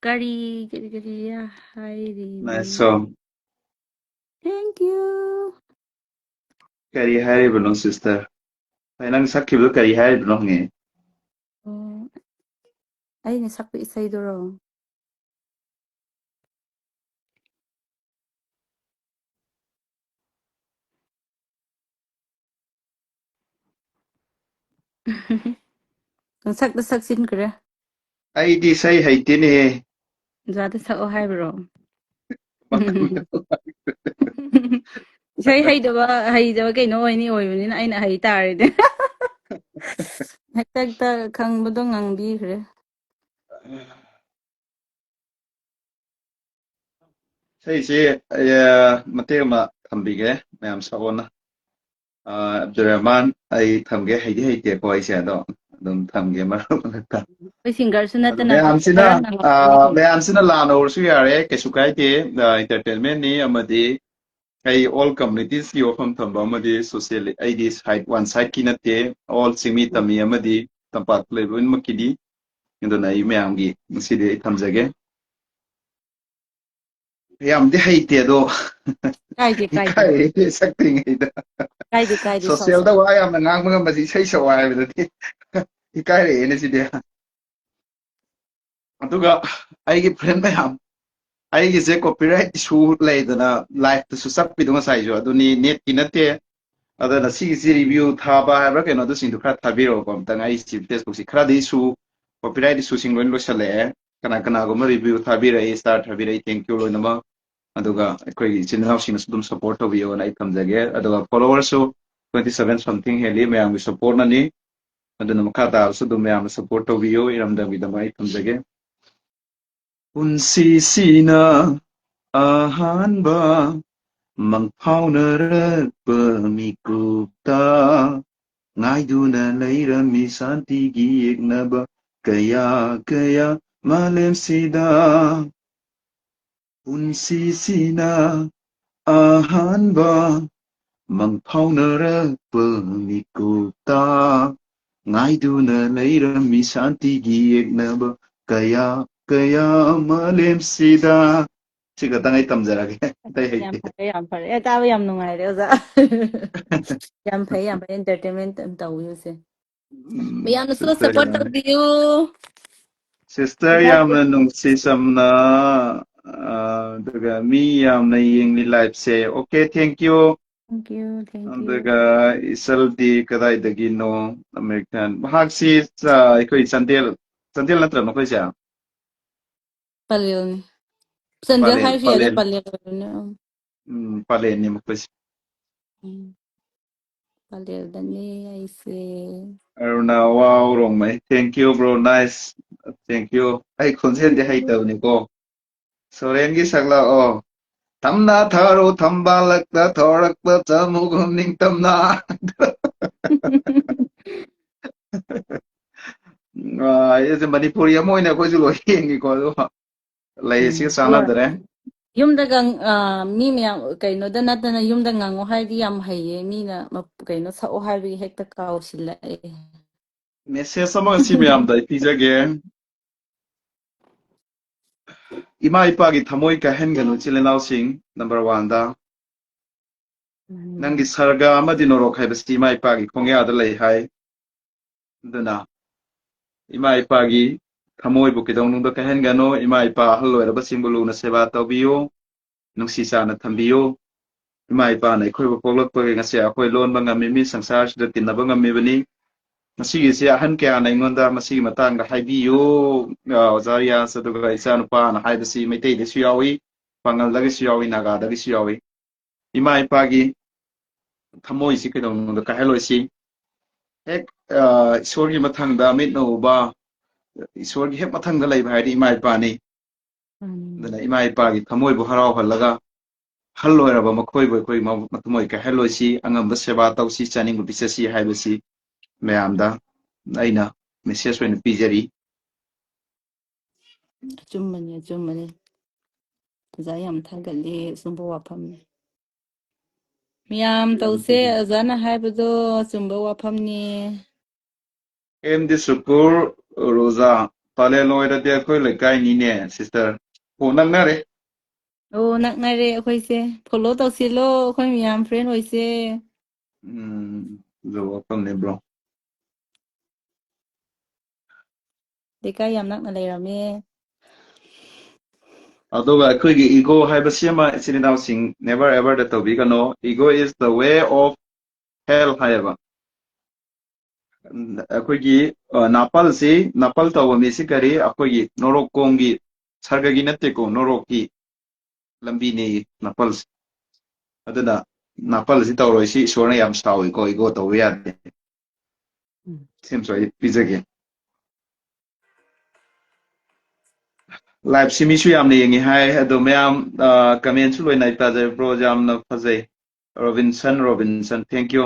S2: ꯀꯔꯤ ꯍꯥꯏꯔꯤꯅꯣ
S1: Nice song.
S2: ꯊꯦꯡꯀ꯭ꯌꯨ
S1: ꯀꯔꯤ ꯍꯥꯏꯔꯤꯕꯅꯣ ꯁꯤꯁꯇꯔ ꯅꯪ ꯁꯛꯈꯤꯕꯗꯣ ꯀꯔꯤ ꯍꯥꯏꯔꯤꯕꯅꯣ ꯍꯪꯉꯦ
S2: ꯑꯣ ꯑꯩꯅ ꯁꯛꯄ ꯏꯁꯩꯗꯨꯔꯣ ꯄꯪꯁꯛꯇ ꯁꯛꯆꯤꯟꯈ꯭ꯔꯦ
S1: ꯑꯩꯗꯤ ꯏꯁꯩ ꯍꯩꯇꯦꯅꯦꯍꯦ
S2: ꯑꯣꯖꯥꯗ ꯁꯛꯑꯣ ꯍꯥꯏꯕ꯭ꯔꯣ ꯏꯁꯩ ꯍꯩꯇꯕ ꯀꯩꯅꯣ ꯑꯣꯏꯕꯅꯤꯅ ꯑꯩꯅ ꯍꯩ ꯇꯥꯔꯦꯅꯦ ꯍꯦꯛꯇ ꯈꯪꯕꯗꯣ ꯉꯥꯡꯕꯤꯈ꯭ꯔꯦ
S1: ꯏꯁꯩꯁꯦ ꯃꯇꯦꯛ ꯑꯃ ꯊꯝꯕꯤꯒꯦ ꯃꯌꯥꯝ ꯁꯛꯑꯣꯅ ꯑꯕꯗꯨꯔꯔꯍꯃꯥꯟ ꯑꯩ ꯊꯝꯒꯦ ꯍꯩꯇꯦꯀꯣ ꯑꯩꯁꯦ ꯑꯗꯣ ꯑꯗꯨꯝ ꯊꯝꯒꯦ ꯃꯔꯛ ꯃꯔꯛꯇ
S2: ꯑꯩꯈꯣꯏ ꯁꯤꯡꯒꯔꯁꯨ
S1: ꯑꯗꯣ
S2: ꯅꯠꯇꯅ
S1: ꯃꯌꯥꯝꯁꯤꯅ
S2: ꯈꯔ ꯉꯪꯉꯛꯄꯅꯤ ꯀꯩꯅꯣ
S1: ꯃꯌꯥꯝꯁꯤꯅ ꯂꯥꯟꯅ ꯎꯔꯁꯨ ꯌꯥꯔꯦ ꯀꯩꯁꯨ ꯀꯥꯏꯗꯦ ꯏꯟꯇꯔꯇꯦꯟꯃꯦꯟꯅꯤ ꯑꯃꯗꯤ ꯑꯩ ꯑꯣꯜ ꯀꯝꯃꯨꯅꯤꯇꯤꯁꯀꯤ ꯋꯥꯐꯝ ꯊꯝꯕ ꯑꯃꯗꯤ ꯁꯣꯁꯤꯌꯦꯜ ꯑꯩꯗꯤ ꯋꯥꯟ ꯁꯥꯏꯠꯀꯤ ꯅꯠꯇꯦ ꯑꯣꯜ ꯆꯤꯡꯃꯤ ꯇꯝꯃꯤ ꯑꯃꯗꯤ ꯇꯝꯄꯥꯛꯇ ꯂꯩꯕ ꯂꯣꯏꯅꯃꯛꯀꯤꯗꯤ ꯑꯗꯨꯅ ꯑꯩ ꯃꯌꯥꯝꯒꯤ ꯉꯁꯤꯗꯤ ꯑꯩ ꯊꯝꯖꯒꯦ ꯌꯥꯝꯗꯤ ꯍꯩꯇꯦ ꯑꯗꯣ ꯏꯀꯥꯏꯔꯦ ꯁꯛꯇ꯭ꯔꯤꯉꯩꯗ
S2: ꯀꯥꯏꯗꯦ ꯁꯛꯑꯣ
S1: ꯁꯣꯁꯤꯌꯦꯜꯗ
S2: ꯁꯛꯑꯣ
S1: ꯋꯥ ꯌꯥꯝꯅ ꯉꯥꯡꯕ ꯉꯝꯕꯁꯤ ꯏꯁꯩ ꯁꯛꯑꯣ ꯍꯥꯏꯕꯗꯗꯤ ꯏꯀꯥꯏꯔꯛꯑꯦꯅꯦ ꯁꯤꯗꯤ ꯑꯗꯨꯒ ꯑꯩꯒꯤ ꯐ꯭ꯔꯦꯟ ꯃꯌꯥꯝ ꯑꯩꯒꯤꯁꯦ ꯀꯣꯄꯤꯔꯥꯏꯠ ꯏꯁꯨ ꯂꯩꯗꯅ ꯂꯥꯏꯐꯇꯁꯨ ꯆꯠꯄꯤꯗꯣ ꯉꯁꯥꯏꯁꯨ ꯑꯗꯨꯅꯤ ꯅꯦꯠꯀꯤ ꯅꯠꯇꯦ ꯑꯗꯨꯅ ꯁꯤꯒꯤꯁꯤ ꯔꯤꯚꯤꯌꯨ ꯊꯥꯕ ꯍꯥꯏꯕ꯭ꯔꯥ ꯀꯩꯅꯣꯗꯨꯁꯤꯡꯗꯨ ꯈꯔ ꯊꯥꯕꯤꯔꯛꯑꯣꯀꯣ ꯑꯝꯇꯪ ꯑꯩꯁꯤ ꯐꯦꯁꯕꯨꯛꯁꯤ ꯈꯔꯗꯤ ꯏꯁꯨ ꯀꯣꯄꯤꯔꯥꯏꯠ ꯏꯁꯨꯁꯤꯡ ꯂꯣꯏ ꯂꯣꯏꯁꯜꯂꯛꯑꯦ ꯀꯅꯥꯒꯨꯝꯕ ꯔꯤꯚꯤꯌꯨ ꯊꯥꯕꯤꯔꯛꯏ ꯁ꯭ꯇꯥꯔ ꯊꯥꯕꯤꯔꯛꯏ ꯊꯦꯡꯛ ꯌꯨ ꯂꯣꯏꯅꯃꯛ ꯑꯗꯨꯒ ꯑꯩꯈꯣꯏꯒꯤ ꯏꯆꯤꯟ ꯏꯅꯥꯎꯁꯤꯡꯅꯁꯨ ꯑꯗꯨꯝ ꯁꯞꯄꯣꯔꯠ ꯇꯧꯕꯤꯌꯣꯅ ꯑꯩ ꯊꯝꯖꯒꯦ ꯑꯗꯨꯒ ꯐꯣꯂꯣꯋꯔꯁꯨ 27 ꯁꯝꯊꯤꯡ ꯍꯦꯜꯂꯤ ꯃꯌꯥꯝꯒꯤ ꯁꯞꯄꯣꯔꯠꯅꯅꯤ ꯑꯗꯨꯅ ꯃꯈꯥ ꯇꯥꯕꯁꯨ ꯑꯗꯨꯝ ꯃꯌꯥꯝꯅ ꯁꯞꯄꯣꯔꯠ ꯇꯧꯕꯤꯌꯨ ꯏꯔꯝꯗꯝꯒꯤꯗꯃꯛ ꯑꯩ ꯊꯝꯖꯒꯦ ꯄꯨꯟꯁꯤꯁꯤꯅ ꯑꯍꯥꯟꯕ ꯃꯪꯐꯥꯎꯅꯔꯛꯄ ꯃꯤꯀꯨꯞꯇ ꯉꯥꯏꯗꯨꯅ ꯂꯩꯔꯝꯃꯤ ꯁꯥꯟꯇꯤꯒꯤ ꯌꯦꯛꯅꯕ ꯀꯌꯥ ꯀꯌꯥ ꯃꯥꯂꯦꯝꯁꯤꯗ ꯄꯨꯟꯁꯤꯁꯤꯅ ꯑꯍꯥꯟꯕ ꯃꯪꯐꯥꯎꯅꯔꯛꯄ ꯃꯤꯀꯨꯞꯇ ꯉꯥꯏꯗꯨꯅ ꯂꯩꯔꯝꯃꯤ ꯁꯥꯟꯇꯤꯒꯤ ꯌꯦꯛꯅꯕ ꯀꯌꯥ ꯀꯌꯥ ꯃꯥꯂꯦꯝꯁꯤꯗ ꯁꯤ ꯈꯛꯇꯪ ꯑꯩ ꯇꯝꯖꯔꯒꯦ ꯑꯇꯩ
S2: ꯌꯥꯝ
S1: ꯍꯩꯇꯦ
S2: ꯐꯔꯦ ꯌꯥꯝ ꯐꯔꯦ ꯇꯥꯕ ꯌꯥꯝ ꯅꯨꯡꯉꯥꯏꯔꯦ ꯑꯣꯖꯥ ꯌꯥꯝ ꯐꯩ ꯌꯥꯝ ꯐꯩ ꯑꯦꯟꯇꯔꯇꯦꯟꯃꯦꯟ ꯇꯧꯕꯤꯌꯨꯁꯦ ꯃꯌꯥꯝꯅꯁꯨ ꯁꯞꯄꯣꯔꯠ
S1: ꯁꯤꯁꯇꯔ
S2: ꯇꯧꯕꯤꯌꯨ
S1: ꯁꯤꯁꯇꯔ
S2: ꯑꯣꯖꯥꯕꯨ
S1: ꯌꯥꯝꯅ ꯅꯨꯡꯁꯤ ꯆꯝꯅ ꯑꯗꯨꯒ ꯃꯤ ꯌꯥꯝꯅ ꯌꯦꯡꯂꯤ ꯂꯥꯏꯐꯁꯦ okay thank you
S2: thank you
S1: ꯑꯗꯨꯒ ꯏꯆꯜꯗꯤ ꯀꯗꯥꯏꯗꯒꯤꯅꯣ ꯑꯃꯦꯔꯤꯀꯥꯟ ꯃꯍꯥꯛꯁꯤ ꯑꯩꯈꯣꯏ ꯆꯥꯟꯗꯦꯜ ꯅꯠꯇ꯭ꯔ ꯃꯈꯣꯏꯁꯦ
S2: ꯄꯂꯦꯜꯅꯤ ꯆꯥꯟꯗꯦꯜ
S1: ꯄꯂꯦꯜ
S2: ꯍꯥꯏꯔꯁꯨ ꯌꯥꯏꯗ
S1: ꯄꯂꯦꯜ
S2: ꯄꯂꯦꯜ ꯑꯣꯏꯕꯅꯦ
S1: ꯄꯂꯦꯜꯅꯤ ꯃꯈꯣꯏꯁꯦ
S2: ꯄꯂꯦꯜꯗꯅꯤ ꯑꯩꯁꯦ
S1: ꯑꯔꯨꯅꯥ ꯋꯥꯎ ꯔꯣꯡꯃꯩ thank you bro nice thank you ꯑꯩ ꯈꯣꯟꯖꯦꯜꯗꯤ ꯍꯩꯇꯕꯅꯤꯀꯣ ꯁꯣꯔꯦꯟꯒꯤ ꯁꯛꯂꯛꯑꯣ ꯊꯝꯅꯥ ꯊꯥꯔꯣ ꯊꯝꯕꯥꯜꯂꯛꯇ ꯊꯧꯔꯛꯄ ꯆꯃꯨꯒꯨꯝ ꯅꯤꯡꯇꯝꯅ ꯑꯩꯁꯦ ꯃꯅꯤꯄꯨꯔꯤ ꯑꯃ ꯑꯣꯏꯅ ꯑꯩꯈꯣꯏꯁꯨ ꯂꯣꯏ ꯌꯦꯡꯉꯤꯀꯣ ꯑꯗꯨꯒ ꯂꯩꯁꯤꯒ ꯆꯥꯟꯅꯗ꯭ꯔꯦ
S2: ꯌꯨꯝꯗꯒ ꯃꯤ ꯃꯌꯥꯝ ꯀꯩꯅꯣꯗ ꯅꯠꯇꯅ ꯌꯨꯝꯗ ꯉꯥꯡꯉꯣ ꯍꯥꯏꯔꯗꯤ ꯌꯥꯝ ꯍꯩꯌꯦ ꯃꯤꯅ ꯀꯩꯅꯣ ꯁꯛꯑꯣ ꯍꯥꯏꯕꯒꯤ ꯍꯦꯛꯇ ꯀꯥꯎꯁꯤꯜꯂꯛꯑꯦ
S1: ꯃꯦꯁꯦꯖ ꯑꯃ ꯉꯁꯤ ꯃꯌꯥꯝꯗ ꯑꯩ ꯄꯤꯖꯒꯦ ꯏꯃꯥ ꯏꯄꯥꯒꯤ ꯊꯃꯣꯏ ꯀꯥꯏꯍꯟꯒꯅꯨ ꯏꯆꯤꯜ ꯏꯅꯥꯎꯁꯤꯡ ꯅꯝꯕꯔ 1ꯗ ꯅꯪꯒꯤ ꯁꯔꯒ ꯑꯃꯗꯤ ꯅꯣꯔꯣꯛ ꯍꯥꯏꯕꯁꯤ ꯏꯃꯥ ꯏꯄꯥꯒꯤ ꯈꯣꯡꯌꯥꯗ ꯂꯩ ꯍꯥꯏ ꯑꯗꯨꯅ ꯏꯃꯥ ꯏꯄꯥꯒꯤ ꯊꯃꯣꯏꯕꯨ ꯀꯩꯗꯧꯅꯨꯡꯗ ꯀꯥꯏꯍꯟꯒꯅꯨ ꯏꯃꯥ ꯏꯄꯥ ꯑꯍꯜ ꯑꯣꯏꯔꯕꯁꯤꯡꯕꯨ ꯂꯨꯅ ꯁꯦꯕꯥ ꯇꯧꯕꯤꯌꯨ ꯅꯨꯡꯁꯤ ꯆꯥꯟꯅ ꯊꯝꯕꯤꯌꯨ ꯏꯃꯥ ꯏꯄꯥꯅ ꯑꯩꯈꯣꯏꯕꯨ ꯄꯣꯛꯂꯛꯄꯒꯤ ꯉꯁꯤ ꯑꯩꯈꯣꯏ ꯂꯣꯟꯕ ꯉꯝꯃꯤꯕꯅꯤ ꯁꯪꯁꯥꯔꯁꯤꯗ ꯇꯤꯟꯅꯕ ꯉꯝꯃꯤꯕꯅꯤ ꯃꯁꯤꯒꯤꯁꯦ ꯑꯍꯟ ꯀꯌꯥꯅ ꯑꯩꯉꯣꯟꯗ ꯃꯁꯤꯒꯤ ꯃꯇꯥꯡꯗ ꯍꯥꯏꯕꯤꯌꯨ ꯑꯣꯖꯥ ꯔꯤꯌꯥꯁ ꯑꯗꯨꯒ ꯏꯆꯥ ꯅꯨꯄꯥꯅ ꯍꯥꯏꯕꯁꯤ ꯃꯩꯇꯩꯗꯁꯨ ꯌꯥꯎꯏ ꯄꯥꯉꯜꯗꯒꯤꯁꯨ ꯌꯥꯎꯏ ꯅꯥꯒꯥꯗꯒꯤꯁꯨ ꯌꯥꯎꯏ ꯏꯃꯥ ꯏꯄꯥꯒꯤ ꯊꯃꯣꯏꯁꯤ ꯀꯩꯗꯧꯅꯨꯡꯗ ꯀꯥꯏꯍꯜꯂꯣꯏꯁꯤ ꯍꯦꯛ ꯏꯁꯣꯔꯒꯤ ꯃꯊꯪꯗ ꯃꯤꯠꯅ ꯎꯕ ꯏꯁꯣꯔꯒꯤ ꯍꯦꯛ ꯃꯊꯪꯗ ꯂꯩꯕ ꯍꯥꯏꯔꯗꯤ ꯏꯃꯥ ꯏꯄꯥꯅꯤ ꯑꯗꯨꯅ ꯏꯃꯥ ꯏꯄꯥꯒꯤ ꯊꯃꯣꯏꯕꯨ ꯍꯔꯥꯎꯍꯜꯂꯒ ꯑꯍꯜ ꯑꯣꯏꯔꯕ ꯃꯈꯣꯏꯕꯨ ꯑꯩꯈꯣꯏ ꯊꯃꯣꯏ ꯀꯥꯏꯍꯜꯂꯣꯏꯁꯤ ꯑꯉꯝꯕ ꯁꯦꯕꯥ ꯇꯧꯁꯤ ꯆꯥꯅꯤꯡꯕ ꯄꯤꯖꯁꯤ ꯍꯥꯏꯕꯁꯤ ꯃꯌꯥꯝꯗ ꯑꯩꯅ ꯃꯦꯁꯦꯖ ꯑꯣꯏꯅ ꯄꯤꯖꯔꯤ
S2: ꯑꯆꯨꯝꯕꯅꯤ ꯑꯆꯨꯝꯕꯅꯤ ꯑꯣꯖꯥ ꯌꯥꯝ ꯊꯥꯒꯠꯂꯤ ꯑꯆꯨꯝꯕ ꯋꯥꯐꯝꯅꯤ ꯃꯤꯌꯥꯝ ꯇꯧꯁꯦ ꯑꯣꯖꯥꯅ ꯍꯥꯏꯕꯗꯣ ꯑꯆꯨꯝꯕ ꯋꯥꯐꯝꯅꯤ
S1: ꯑꯦꯝꯗꯤ ꯁꯨꯀꯨꯔ ꯔꯣꯖꯥ ꯄꯂꯦꯜ ꯑꯣꯏꯔꯗꯤ ꯑꯩꯈꯣꯏ ꯂꯩꯀꯥꯏꯅꯤꯅꯦ ꯁꯤꯁꯇꯔ ꯑꯣ ꯅꯛꯅꯔꯦ
S2: ꯑꯣ ꯅꯛꯅꯔꯦ ꯑꯩꯈꯣꯏꯁꯦ ꯐꯣꯂꯣ ꯇꯧꯁꯤꯜꯂꯣ ꯑꯩꯈꯣꯏ ꯃꯌꯥꯝ ꯐ꯭ꯔꯦꯟ ꯑꯣꯏꯁꯦ
S1: ꯋꯥꯐꯝꯅꯦ ꯕ꯭ꯔꯣ
S2: ꯂꯩꯀꯥꯏ ꯌꯥꯝ ꯅꯛꯅ ꯂꯩꯔꯝꯃꯦ
S1: ꯑꯗꯨꯒ ꯑꯩꯈꯣꯏꯒꯤ ꯏꯒꯣ ꯍꯥꯏꯕꯁꯤ ꯑꯃ ꯏꯆꯤꯟ ꯏꯅꯥꯎꯁꯤꯡ ꯅꯦꯚꯔ ꯑꯦꯚꯔꯗ ꯇꯧꯕꯤꯒꯅꯣ ego is the way of hell ꯍꯥꯏꯌꯦꯕ ꯑꯩꯈꯣꯏꯒꯤ ꯅꯥꯄꯜ ꯇꯧꯕ ꯃꯤꯁꯤ ꯀꯔꯤ ꯑꯩꯈꯣꯏꯒꯤ ꯅꯣꯔꯣꯛꯀꯣꯡꯒꯤ ꯁꯔꯒꯒꯤ ꯅꯠꯇꯦꯀꯣ ꯅꯣꯔꯣꯛꯀꯤ ꯂꯝꯕꯤꯅꯦ ꯅꯥꯄꯜꯁꯦ ꯑꯗꯨꯅ ꯅꯥꯄꯜ ꯑꯁꯤ ꯇꯧꯔꯣꯏ ꯏꯁꯣꯔꯅ ꯌꯥꯝ ꯁꯥꯎꯏꯀꯣ ꯏꯒꯣ ꯇꯧꯕ ꯌꯥꯗꯦ ꯁꯤꯝꯁꯨ ꯑꯩ ꯄꯤꯖꯒꯦ ꯂꯥꯏꯚꯁꯤ ꯃꯤꯁꯨ ꯌꯥꯝꯅ ꯌꯦꯡꯉꯤ ꯍꯥꯏ ꯑꯗꯣ ꯃꯌꯥꯝ ꯀꯃꯦꯟꯁꯨ ꯂꯣꯏꯅ ꯑꯩ ꯇꯥꯖꯩ ꯕ꯭ꯔꯣ ꯌꯥꯝꯅ ꯐꯖꯩ ꯔꯣꯕꯤꯟꯁꯟ ꯊꯦꯡꯛ ꯌꯨ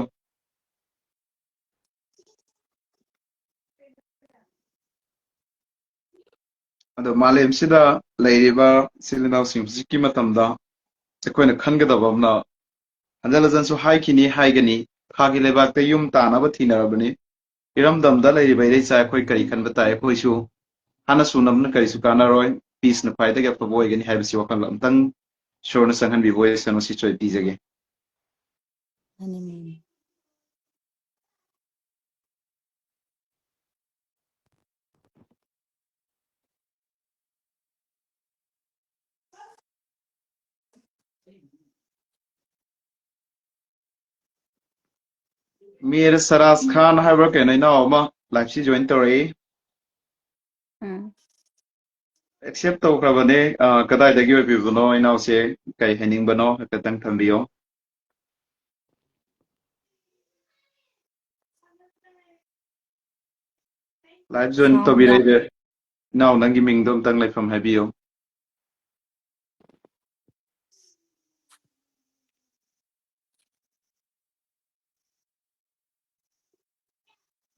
S1: ꯑꯗꯣ ꯃꯥꯂꯦꯝꯁꯤꯗ ꯂꯩꯔꯤꯕ ꯏꯆꯤꯜ ꯏꯅꯥꯎꯁꯤꯡ ꯍꯧꯖꯤꯛꯀꯤ ꯃꯇꯝꯗ ꯑꯩꯈꯣꯏꯅ ꯈꯟꯒꯗꯕ ꯑꯃꯅ ꯍꯟꯖꯤꯟ ꯍꯟꯖꯤꯟꯁꯨ ꯍꯥꯏꯈꯤꯅꯤ ꯍꯥꯏꯒꯅꯤ ꯊꯥꯒꯤ ꯂꯩꯕꯥꯛꯇ ꯌꯨꯝ ꯇꯥꯅꯕ ꯊꯤꯅꯔꯕꯅꯤ ꯏꯔꯝꯗꯝꯗ ꯂꯩꯔꯤꯕ ꯏꯔꯩꯆꯥ ꯑꯩꯈꯣꯏ ꯀꯔꯤ ꯈꯟꯕ ꯇꯥꯏ ꯑꯩꯈꯣꯏꯁꯨ ꯍꯥꯟꯅ ꯁꯨꯅꯕꯅ ꯀꯔꯤꯁꯨ ꯀꯥꯟꯅꯔꯣꯏ ꯄꯤꯁꯅ ꯈ꯭ꯋꯥꯏꯗꯒꯤ ꯑꯐꯕ ꯑꯣꯏꯒꯅꯤ ꯍꯥꯏꯕꯁꯤ ꯋꯥꯈꯜ ꯑꯝꯇꯪ ꯏꯁꯣꯔꯅ ꯆꯪꯍꯟꯕꯤꯕ ꯑꯣꯏꯁꯅꯨ ꯁꯤꯁꯨ ꯑꯩ ꯄꯤꯖꯒꯦ Mir Saras Khan haiba ke nai na ma live si join tori accept to krabane kadai da gi pi no ina se kai hening bano ka tang thambiu live join to
S2: Sound
S1: bi
S2: yam.
S1: re de now nangi ming dom tang lai from habiu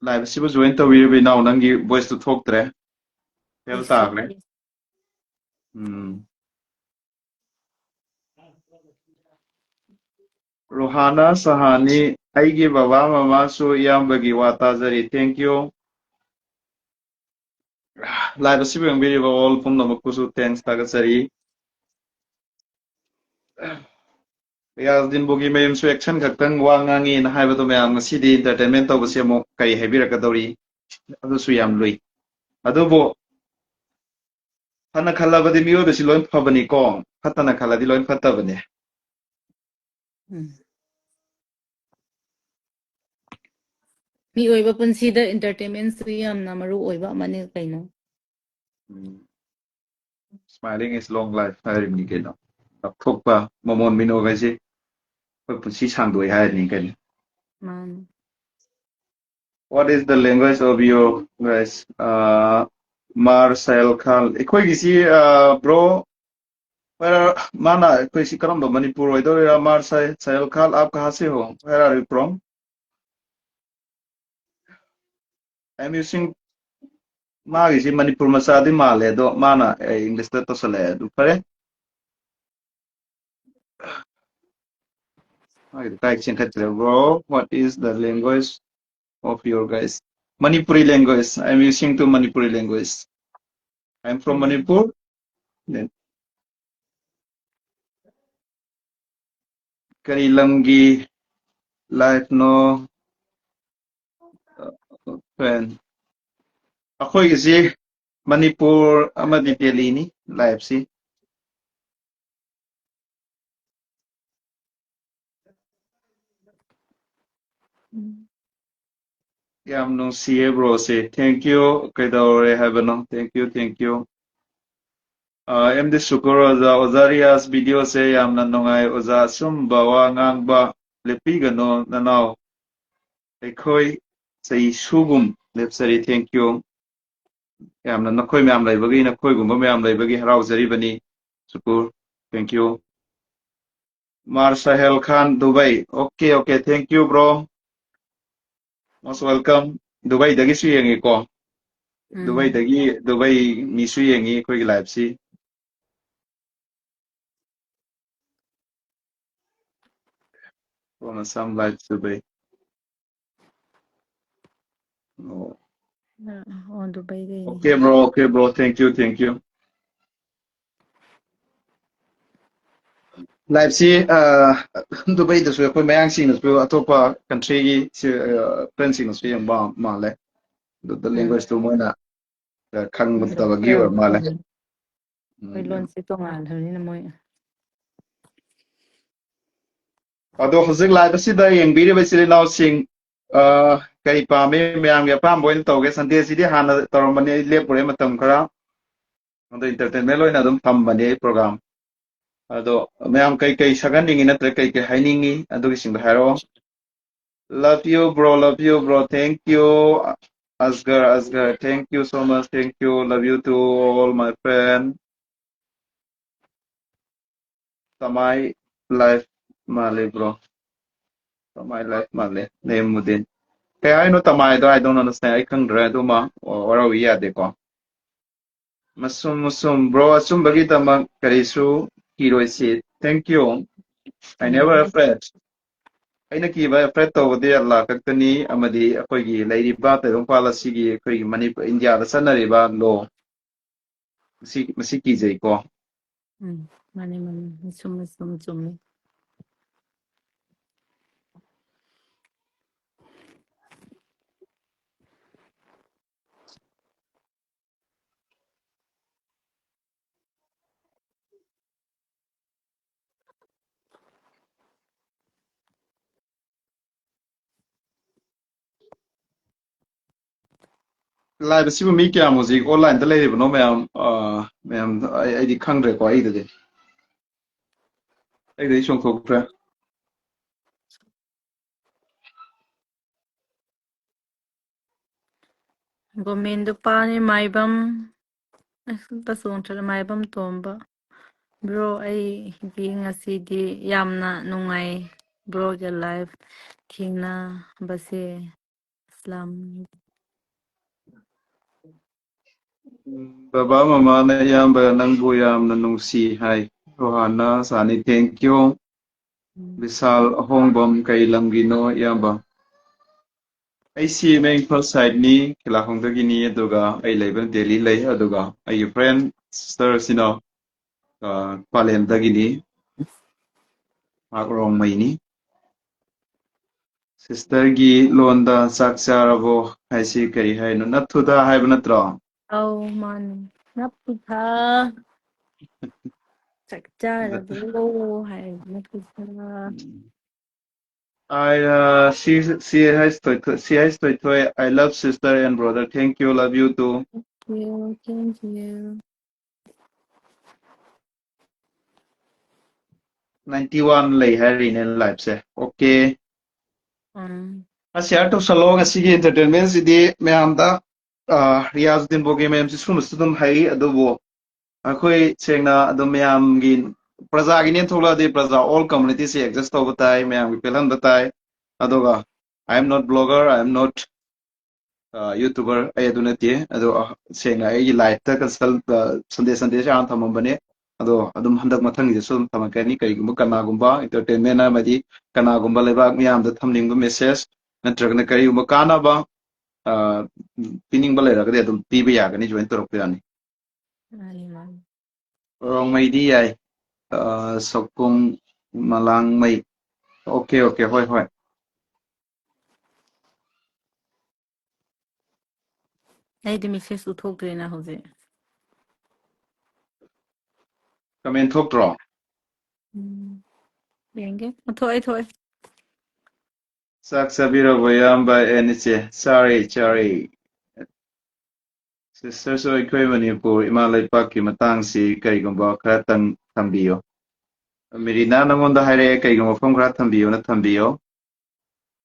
S1: live si bu join to bi re now nangi voice to thok tre fel
S2: Yes,
S1: ta
S2: yes,
S1: ne
S2: yes.
S1: Rohana Sahani aigi baba mama su iyambagi wata jari thank you live si bu bi all pumnmk su thanks ta ga sari Yazdin bogi mayam su action khaktang wa ngangi na haiba to mayam ngasi entertainment to base mo kai hebira ka dori adu su yam lui adu bo hana khalabadi miyo besi loin phabani ko phatana khaladi loin phatabane
S2: Mi oiba punsida entertainment su yamna maru oiba amane kaino.
S1: Smiling is long life hairim ni keno thokpa momon mino gaisi pusi sangdoi hairi ni keno
S2: Man.
S1: What is the language of you guys? Marcel Khan. Eikhoi gisi bro. Where mana eikhoi si karamba Manipur oidora Marcel Khan. आप कहाँ से हो? Where are you from? I'm using ma gisi Manipur masadi male do mana English to sale do pare. Type bro. What is the language of your guys? Manipuri language. I'm using to Manipuri language. I'm from Manipur. Then kari lamgi life no friend. ꯑꯩꯈꯣꯏꯒꯤꯁꯤ ꯃꯅꯤꯄꯨꯔ ꯑꯃꯗꯤ ꯗꯦꯜꯂꯤꯅꯤ ꯂꯥꯏꯐꯁꯤ ꯌꯥꯝ ꯅꯨꯡꯁꯤꯌꯦ ꯕ꯭ꯔꯣꯁꯦ ꯊꯦꯡꯛ ꯌꯨ ꯀꯩꯗꯧꯔꯦ ꯍꯥꯏꯕꯅꯣ ꯊꯦꯡꯛ ꯌꯨ ꯑꯦꯝꯗꯤ ꯁꯨꯀꯨꯔ ꯑꯣꯖꯥ ꯑꯣꯖꯥ ꯔꯤꯌꯥꯁ ꯚꯤꯗꯤꯑꯣꯁꯦ ꯌꯥꯝꯅ ꯅꯨꯡꯉꯥꯏ ꯑꯣꯖꯥ ꯑꯆꯨꯝꯕ ꯋꯥ ꯉꯥꯡꯕ ꯂꯦꯞꯄꯤꯒꯅꯣ ꯅꯅꯥꯎ ꯑꯩꯈꯣꯏ ꯆꯩ ꯁꯨꯒꯨꯝ ꯂꯦꯞꯆꯔꯤ ꯊꯦꯡꯛ ꯌꯨ ꯌꯥꯝꯅ ꯅꯈꯣꯏ ꯃꯌꯥꯝ ꯂꯩꯕꯒꯤ ꯅꯈꯣꯏꯒꯨꯝꯕ ꯃꯌꯥꯝ ꯂꯩꯕꯒꯤ ꯍꯔꯥꯎꯖꯔꯤꯕꯅꯤ ꯁꯨꯀꯨꯔ thank you Marsahel Khan Dubai okay thank you bro most welcome Dubai dagi su yengi ko Dubai mi su yengi ꯑꯩꯈꯣꯏꯒꯤ ꯂꯥꯏꯐꯁꯤ from some life Dubai oh.
S2: On Dubai gini.
S1: Okay bro thank you ꯂꯥꯏꯐꯁꯤ ꯗꯨꯕꯩꯗꯁꯨ ꯑꯩꯈꯣꯏ ꯃꯌꯥꯡꯁꯤꯡꯅꯁꯨ ꯑꯇꯣꯞꯄ ꯀꯟꯇ꯭ꯔꯤꯒꯤ ꯐ꯭ꯔꯦꯟꯁꯤꯡꯅꯁꯨ ꯌꯦꯡꯕ ꯃꯥꯜꯂꯦ ꯑꯗꯨꯗ ꯂꯦꯡꯒ꯭ꯋꯦꯖꯇꯨ ꯃꯣꯏꯅ ꯈꯪꯗꯕꯒꯤ ꯑꯣꯏꯔ ꯃꯥꯜꯂꯦ
S2: May loan si tongalan ni mo.
S1: ꯑꯗꯣ ꯍꯧꯖꯤꯛ ꯂꯥꯏꯚ ꯑꯁꯤꯗ ꯌꯦꯡꯕꯤꯔꯤꯕ ꯏꯆꯤꯜ ꯏꯅꯥꯎꯁꯤꯡ ꯀꯔꯤ ꯄꯥꯝꯃꯤ ꯃꯌꯥꯝꯒꯤ ꯑꯄꯥꯝꯕ ꯑꯣꯏꯅ ꯇꯧꯒꯦ ꯁꯟꯗꯦꯁꯤꯗꯤ ꯍꯥꯟꯅ ꯇꯧꯔꯝꯕꯅꯤ ꯑꯩ ꯂꯦꯞꯄꯨꯔꯦ ꯃꯇꯝ ꯈꯔ ꯑꯗꯣ ꯏꯟꯇꯔꯇꯦꯟꯃꯦꯟ ꯑꯣꯏꯅ ꯑꯗꯨꯝ ꯊꯝꯕꯅꯤ ꯑꯩ ꯄ꯭ꯔꯣꯒ꯭ꯔꯥꯝ ꯑꯗꯣ ꯃꯌꯥꯝ ꯀꯩ ꯁꯛꯍꯟꯅꯤꯡꯉꯤ ꯅꯠꯇ꯭ꯔꯒ ꯀꯩ ꯍꯥꯏꯅꯤꯡꯉꯤ ꯑꯗꯨꯒꯤꯁꯤꯡꯗꯣ ꯍꯥꯏꯔꯛꯑꯣ love you bro thank you Asgar thank you so much thank you love you to all my friend Tamai life male bro Tamai life male name mudin kaya ano tamay do I don't understand I khangdra duma warawi yadeko masum bro asumbagi tamang karisu kiroisi thank you I never afraid ꯑꯩꯅ ꯀꯤꯕ ꯑꯦꯐ꯭ꯔꯦꯠ ꯇꯧꯕꯗꯤ ꯑꯜꯂꯥ ꯈꯛꯇꯅꯤ ꯑꯃꯗꯤ ꯑꯩꯈꯣꯏꯒꯤ ꯂꯩꯔꯤꯕ ꯇꯥꯏꯕꯪꯄꯥꯜ ꯑꯁꯤꯒꯤ ꯑꯩꯈꯣꯏꯒꯤ ꯃꯅꯤꯄꯨꯔ ꯏꯟꯗꯤꯌꯥꯗ ꯆꯠꯅꯔꯤꯕ ꯂꯣ ꯃꯁꯤ ꯀꯤꯖꯩꯀꯣ
S2: Mani sum.
S1: Live sibu mi kya music online ta lay no ma'am I di khangre ko ai de ai de chong thok tra
S2: Gomindu pani maibam pasung chal maibam tomba. Bro ay ngasi yamna nungay bro ga live thingna base Islam.
S1: baba mama na yamba nang bu yam na nung si hai rohana sani thank you bisal hongbom kai lamgino yamba ai si main first side ni kila hong da gini aduga ai label daily lay aduga ai friend sister sino palen da gini Rongmei ni sister gi londa sak charabo haisi kari hai no nathuda haiba natro
S2: Oh man, napitha chakcharabu hai napitha.
S1: I she has to I love sister and brother. Thank you, love you too.
S2: Thank you.
S1: 91 lay hari in life se. Okay. Share to salong asigi entertainment sidi me amda Riyaz din boge me amsi sunu sudum hai adobo. Akhoi chengna adom me amgin praja ginin thola de praja all community se exist over tai me am pelan batai adoga I am not blogger, I am not YouTuber ay aduna tie ado sengna ay live ta kasal Sunday sa thamambane ado adum handak mathang je sum thamakani kai gum kana gumba entertainment na madi kana gumba lebak miyam da thamning bu message natragna kai gum kana ba pining ba lera kade adum piba ya gani join torok pirani Rongmei di ay sokung malang mai okay okay hoi hoi
S2: ꯑꯩꯗꯤ ꯃꯦꯁꯦꯖ ꯎꯊꯣꯛꯇ꯭ꯔꯦꯅ ꯍꯧꯖꯤꯛ
S1: comment thok tro
S2: ꯌꯦꯡꯒꯦ ꯊꯣꯛꯑꯦ
S1: sak sabira boyamba eniche sorry Sister so Eikhoi Manipur ima leipakki matangsi kaigumba kharatang thambiyo Mirina nangonda haire kaigumba mafam khara thambiyo na thambiyo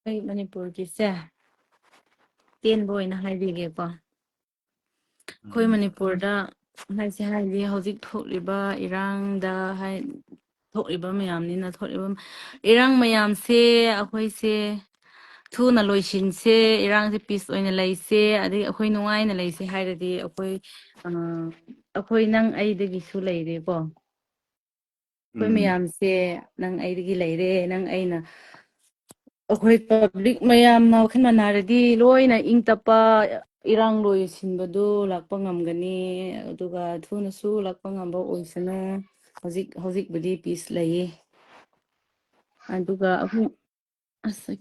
S2: ꯑꯩ ꯃꯅꯤꯄꯨꯔꯒꯤꯁꯦ ꯇꯦꯟꯕ ꯑꯣꯏꯅ ꯍꯥꯏꯕꯤꯒꯦꯀꯣ ꯑꯩꯈꯣꯏ ꯃꯅꯤꯄꯨꯔꯗ ꯍꯥꯏꯁꯦ ꯍꯥꯏꯗꯤ ꯍꯧꯖꯤꯛ ꯊꯣꯛꯂꯤꯕ ꯏꯔꯥꯡꯗ ꯊꯣꯛꯂꯤꯕ ꯃꯌꯥꯝꯅꯤꯅ ꯊꯣꯛꯂꯤꯕ ꯏꯔꯥꯡ ꯃꯌꯥꯝꯁꯦ ꯑꯩꯈꯣꯏꯁꯦ ꯊꯨꯅ ꯂꯣꯏꯁꯤꯟꯁꯦ ꯏꯔꯥꯡꯁꯦ ꯄꯤꯁ ꯑꯣꯏꯅ ꯂꯩꯁꯦ ꯑꯗꯒꯤ ꯑꯩꯈꯣꯏ ꯅꯨꯡꯉꯥꯏꯅ ꯂꯩꯁꯦ ꯍꯥꯏꯔꯗꯤ ꯑꯩꯈꯣꯏ ꯅꯪ ꯑꯩꯗꯒꯤꯁꯨ ꯂꯩꯔꯦꯀꯣ ꯑꯩꯈꯣꯏ ꯃꯌꯥꯝꯁꯦ ꯅꯪ ꯑꯩꯗꯒꯤ ꯂꯩꯔꯦ ꯅꯪ ꯑꯩꯅ ꯑꯩꯈꯣꯏ ꯄꯕ꯭ꯂꯤꯛ ꯃꯌꯥꯝꯅ ꯋꯥꯈꯜ ꯃꯥꯟꯅꯔꯗꯤ ꯂꯣꯏꯅ ꯏꯪ ꯇꯞꯄ ꯏꯔꯥꯡ ꯂꯣꯏꯁꯤꯟꯕꯗꯨ ꯂꯥꯛꯄ ꯉꯝꯒꯅꯤ ꯑꯗꯨꯒ ꯊꯨꯅꯁꯨ ꯂꯥꯛꯄ ꯉꯝꯕ ꯑꯣꯏꯁꯅꯨ ꯍꯧꯖꯤꯛꯕꯨꯗꯤ ꯄꯤꯁ ꯂꯩꯌꯦ ꯑꯗꯨꯒ ꯑꯩꯈꯣꯏ ꯑꯁ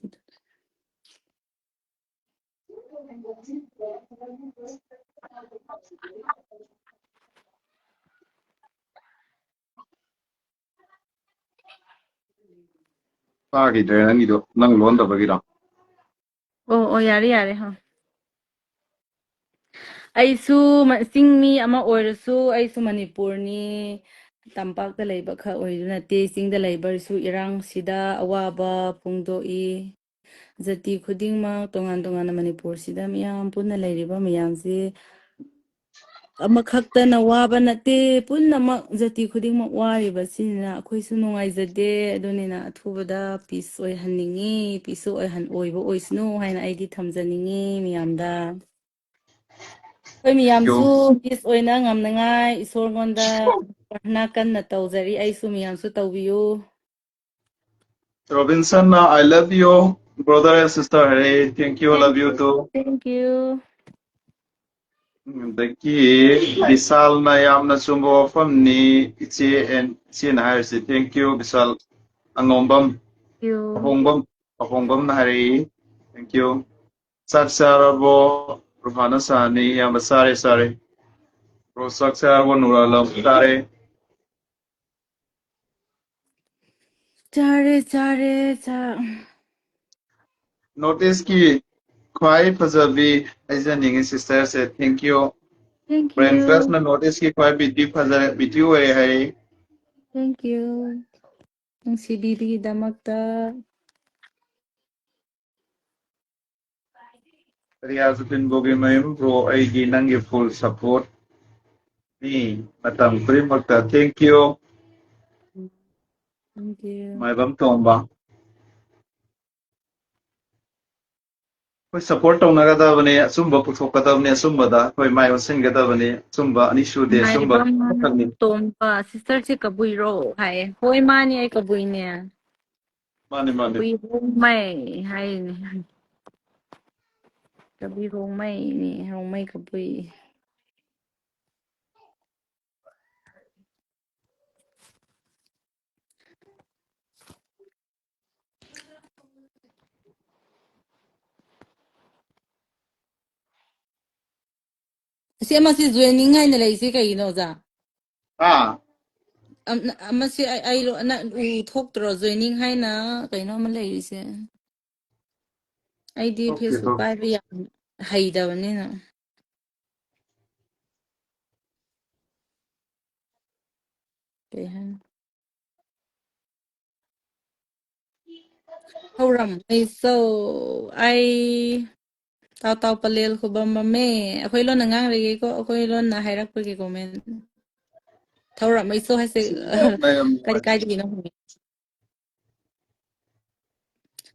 S1: Tagidre nangido nang londabagiro
S2: ꯑꯣ ꯌꯥꯔꯦ ꯍ ꯑꯩꯁꯨ ꯆꯤꯡꯃꯤ ꯑꯃ ꯑꯣꯏꯔꯁꯨ ꯑꯩꯁꯨ ꯃꯅꯤꯄꯨꯔꯅꯤ ꯇꯝꯄꯥꯛꯇ ꯂꯩꯕ ꯈꯛ ꯑꯣꯏꯗꯨ ꯅꯠꯇꯦ ꯆꯤꯡꯗ ꯂꯩꯕꯔꯁꯨ ꯏꯔꯥꯡꯁꯤꯗ ꯑꯋꯥꯕ ꯐꯣꯡꯗꯣꯛꯏ ꯖꯥꯇꯤ ꯈꯨꯗꯤꯡꯃꯛ ꯇꯣꯉꯥꯟ ꯇꯣꯉꯥꯟꯅ ꯃꯅꯤꯄꯨꯔꯁꯤꯗ ꯃꯤꯌꯥꯝ ꯄꯨꯟꯅ ꯂꯩꯔꯤꯕ ꯃꯌꯥꯝꯁꯤ ꯑꯃꯈꯛꯇꯅ ꯋꯥꯕ ꯅꯠꯇꯦ ꯄꯨꯟꯅꯃꯛ ꯖꯥꯇꯤ ꯈꯨꯗꯤꯡꯃꯛ ꯋꯥꯔꯤꯕꯁꯤꯅ ꯑꯩꯈꯣꯏꯁꯨ ꯅꯨꯡꯉꯥꯏꯖꯗꯦ ꯑꯗꯨꯅꯤꯅ ꯑꯊꯨꯕꯗ ꯄꯤꯁ ꯑꯣꯏꯍꯟꯅꯤꯡꯉꯤ ꯄꯤꯁꯁꯨ ꯑꯣꯏꯕ ꯑꯣꯏꯁꯅꯨ ꯍꯥꯏꯅ ꯑꯩꯗꯤ ꯊꯝꯖꯅꯤꯡꯉꯤ ꯃꯤꯌꯥꯝꯗ ꯑꯩꯈꯣꯏ ꯃꯤꯌꯥꯝꯁꯨ ꯄꯤꯁ ꯑꯣꯏꯅ ꯉꯝꯅꯉꯥꯏ ꯏꯁꯣꯔꯉꯣꯟꯗ ꯄ꯭ꯔꯊꯅꯥ ꯀꯟꯅ ꯇꯧꯖꯔꯤ ꯑꯩꯁꯨ ꯃꯤꯌꯥꯝꯁꯨ ꯇꯧꯕꯤꯌꯨ
S1: Robinson I love you brother and sister hey thank you love you too
S2: Thank you
S1: daki Bisal na yamna chumbo famni iche and chin hairsi thank you Bisal angombam ahongbam na hari thank you saksarabo Rufana sani yamba sare Ro saksarabo nuralam tare
S2: Chare
S1: notice ki Khwai Fazavi Aizaning sister said thank you.
S2: Thank
S1: Friend first
S2: you.
S1: na notice ki Khwai biti Faza biti hai.
S2: Thank you. Ang CBB damakta.
S1: Riyazuddin Bogi Mayum bro aigi nangi full support. Ni matam primakta thank you.
S2: Thank you.
S1: Mai bam tomba. Koi support tawnagadabani asumba puthokadabani asumbada koi mai osingadabani sumba anishude sumba
S2: Haibam
S1: pathakni.
S2: tomba sister si kabuiro hai. Hoy mani ay kabuy niya.
S1: Mani mani.
S2: Kabuy Rongmei hay ni. Kabuy Rongmei ni Rongmei kabuy. Si ama si joining hay na laisi kay no za.
S1: Ah.
S2: Ama si ay lo na uthok tro joining hay na kay no man laisi. Ay di
S1: Okay.
S2: Facebook pa bi haidawani na. Kay han. Hauram ay so ay tao palel ko ba mame. Ako'y lo nangang rigi ko. Ako'y lo na hairak ko ki comment. Hauram ay so hasi kadi kadi no.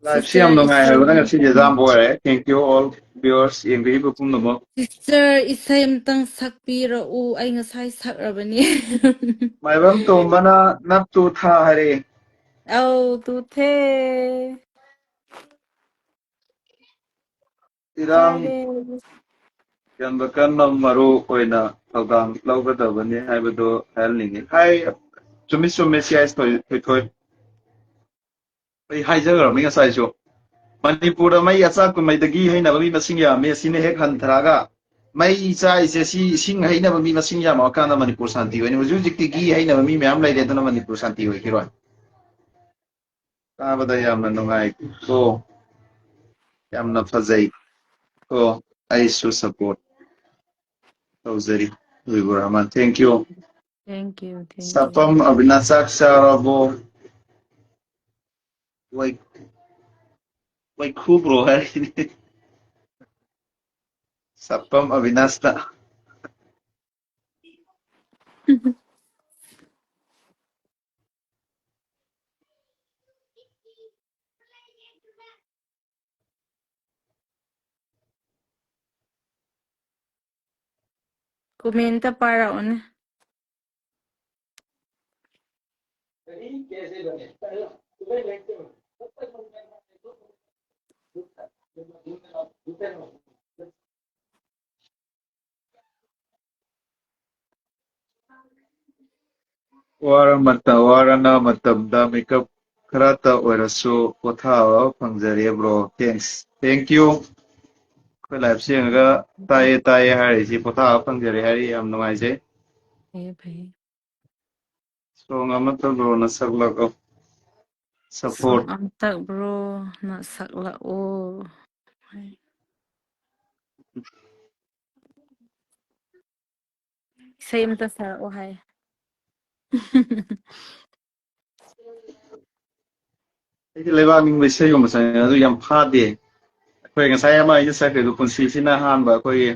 S1: Live siyam
S2: Sister
S1: nungai
S2: isay
S1: hai wala ngasi jam boy. Thank you all viewers yang ri bu pum no.
S2: Sister isay mtang sakpira u ay ngasay sakrabani.
S1: Mai bam tombana nap tu tha hari.
S2: Aw tuthe.
S1: Irang
S2: Tare.
S1: yan bakan nam maru oina thawdang laugadabani haibado halningi. Hai chumi chumi sias thoi ai haijagar mi ngasai chu. Manipur mai acha kumai dagi hainaba mi masing yame sine hek hanthraga mai cha ise si sing hainaba mi masing yama kana Manipur santi hoini huju jikti gi hainaba mi myam lai redana Manipur santi hoi kiroi tabada yamna nungai ko yamna fazai ko ai su support tawzari Uyghur Rahman thank you
S2: Thank you, thank you.
S1: sapam abinasak sarabo wai wai bro hai sapam abinasta
S2: Komenta para on.
S1: warana matamda makeup karata orasu pothawa pangjari bro thank you ko live senga taye hari si pothawa pangjari hari am nungai je
S2: Hey, bhai.
S1: so ngamata bro na saglak of
S2: Song
S1: support
S2: amtak bro na sakla o. Same ta sa o hai.
S1: ai leba ming be sei yom sa adu yam phade koi ngasai ama ai sa ke du punsi sina han ba koi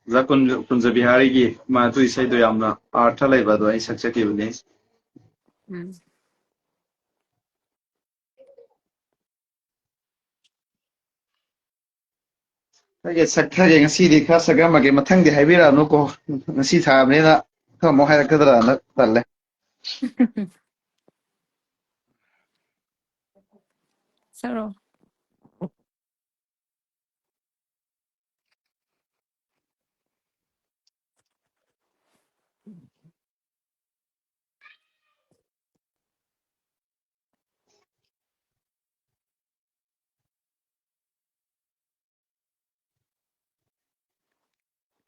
S1: zakun kunja bihari gi ma tu isai do yamna artha leba do ai sakse ki bune ꯇꯒꯤ ꯁꯛꯊꯒꯦ ꯉꯁꯤꯗꯤ ꯈꯔ ꯁꯛꯑꯝꯃꯒꯦ ꯃꯊꯪꯗꯤ ꯍꯥꯏꯕꯤꯔꯛꯑꯅꯨꯀꯣ ꯉꯁꯤ ꯊꯥꯕꯅꯤꯅ ꯈꯔ ꯑꯃꯨꯛ ꯍꯥꯏꯔꯛꯀꯗ꯭ꯔꯥꯅ ꯇꯜꯂꯦ
S2: Saro.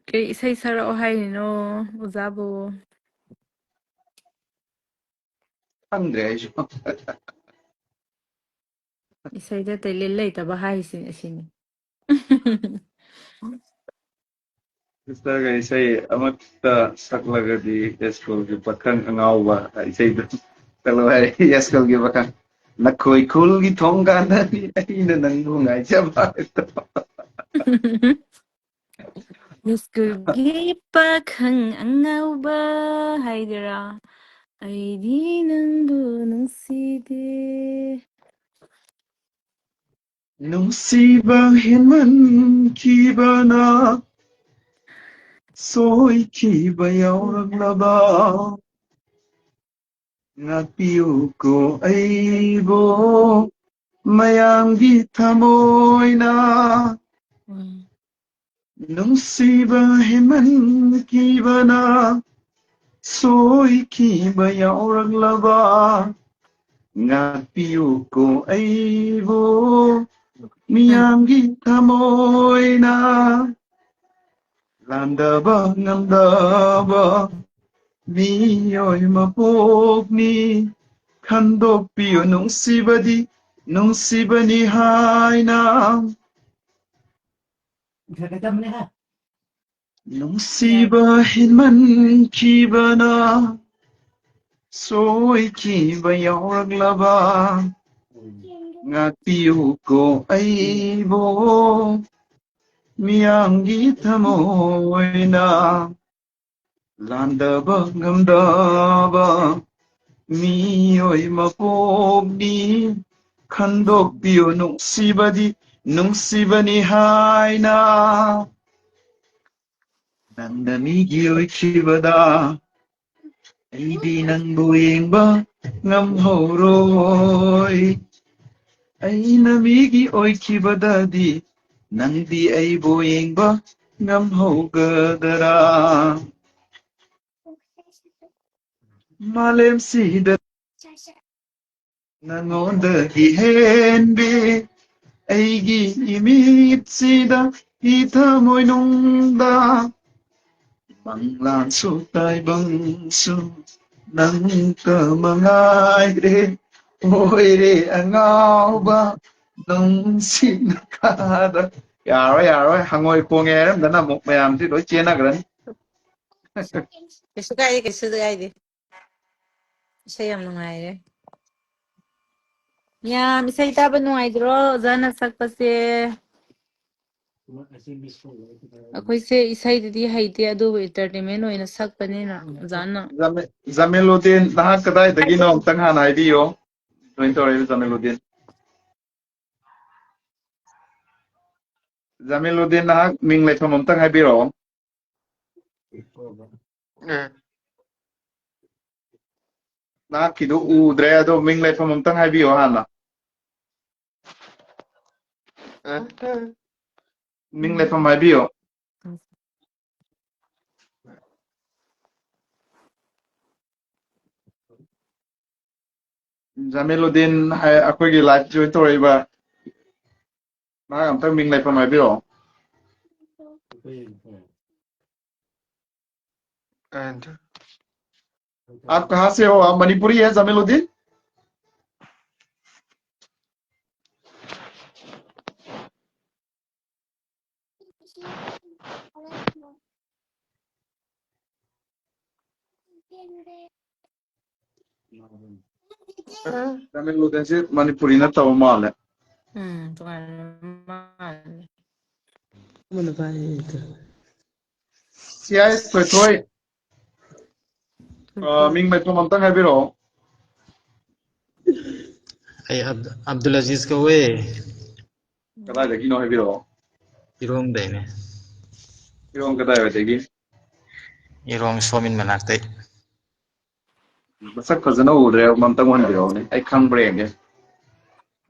S2: Kay isay sara o hai no. Uzabo.
S1: ꯈꯪꯗ꯭ꯔꯦ ꯑꯩꯁꯨ
S2: Isay da tay lilay taba hai sin asini.
S1: Sister ga isay amata saklagadi eskol gi bakang angawa isay talaway eskol gi bakang nakoy kul gi thongga na ni ay na nangungai chaba ito.
S2: Muskugi pakhang angauba haidira aidi nangbu nungside.
S1: Nungsiba hinman kiba na soy kiba yaurang laba ngakpiyo ko ay bo mayanggi tamoy na nungsiba hinman kiba na soy kiba yaurang laba ngakpiyo ko ay bo miyanggi tamoy na landaba ngandaba miyoy mapokni khandokpiyo nungsibani haina nungsiba hinman kibana soy kiba yauraglaba ngakpiyo ko aybo miyanggi tamoyna landaba ngamdaba miyoy mapokni khandokpiyo nungsibani haina nandamigi oikibada aidi nangbu yengba ngamhoroy aina migi oikibadadi nangdi aibo yengba ngamhogadara malem sida nangondagi henbe aigi imitsida itamoynungda manglan su taibangsu nangka mangaire oire angauba nungsinakada yaroi hangoi khonge eramdana muk mayamsi loi chenagrani
S2: Kaisu kaide, kaisu kaide. Isay yam nungaire. Yam, isay taba nungaidro, zana sakpase. ꯑꯩꯈꯣꯏꯁꯦ ꯏꯁꯩꯗꯗꯤ ꯍꯩꯇꯦ ꯑꯗꯨꯕꯨ ꯑꯦꯟꯇꯔꯇꯦꯟꯃꯦꯟ ꯑꯣꯏꯅ ꯁꯛꯄꯅꯤꯅ ꯖꯥꯅ
S1: Zameludin nahak kadaydagino amtang hana haibiyo join tawrebe Zameludin nahak ming leifam amtang haibiro nahak kidu udre ado ming leifam amtang haibiyo hana ming leifam haibiyo Zameludin akoigi live join tawreba nahak amtang ming leifam haibiro आप कहाँ से हो आप मणिपुरी है जमीलुद्दीन जमीलुद्दीन से मणिपुरी ना तब माल है सियाई थोई मिंग में तुम अंतंग है बिरो
S3: Ay Abdulaziz kawe
S1: कदा जगी नो है बिरो
S3: irong dai ne
S1: बिरो कदा है जगी
S3: irong somin manaktai
S1: मसक फजना उड़े मंतंग वन बिरो ने आई खंग ब्रेंगे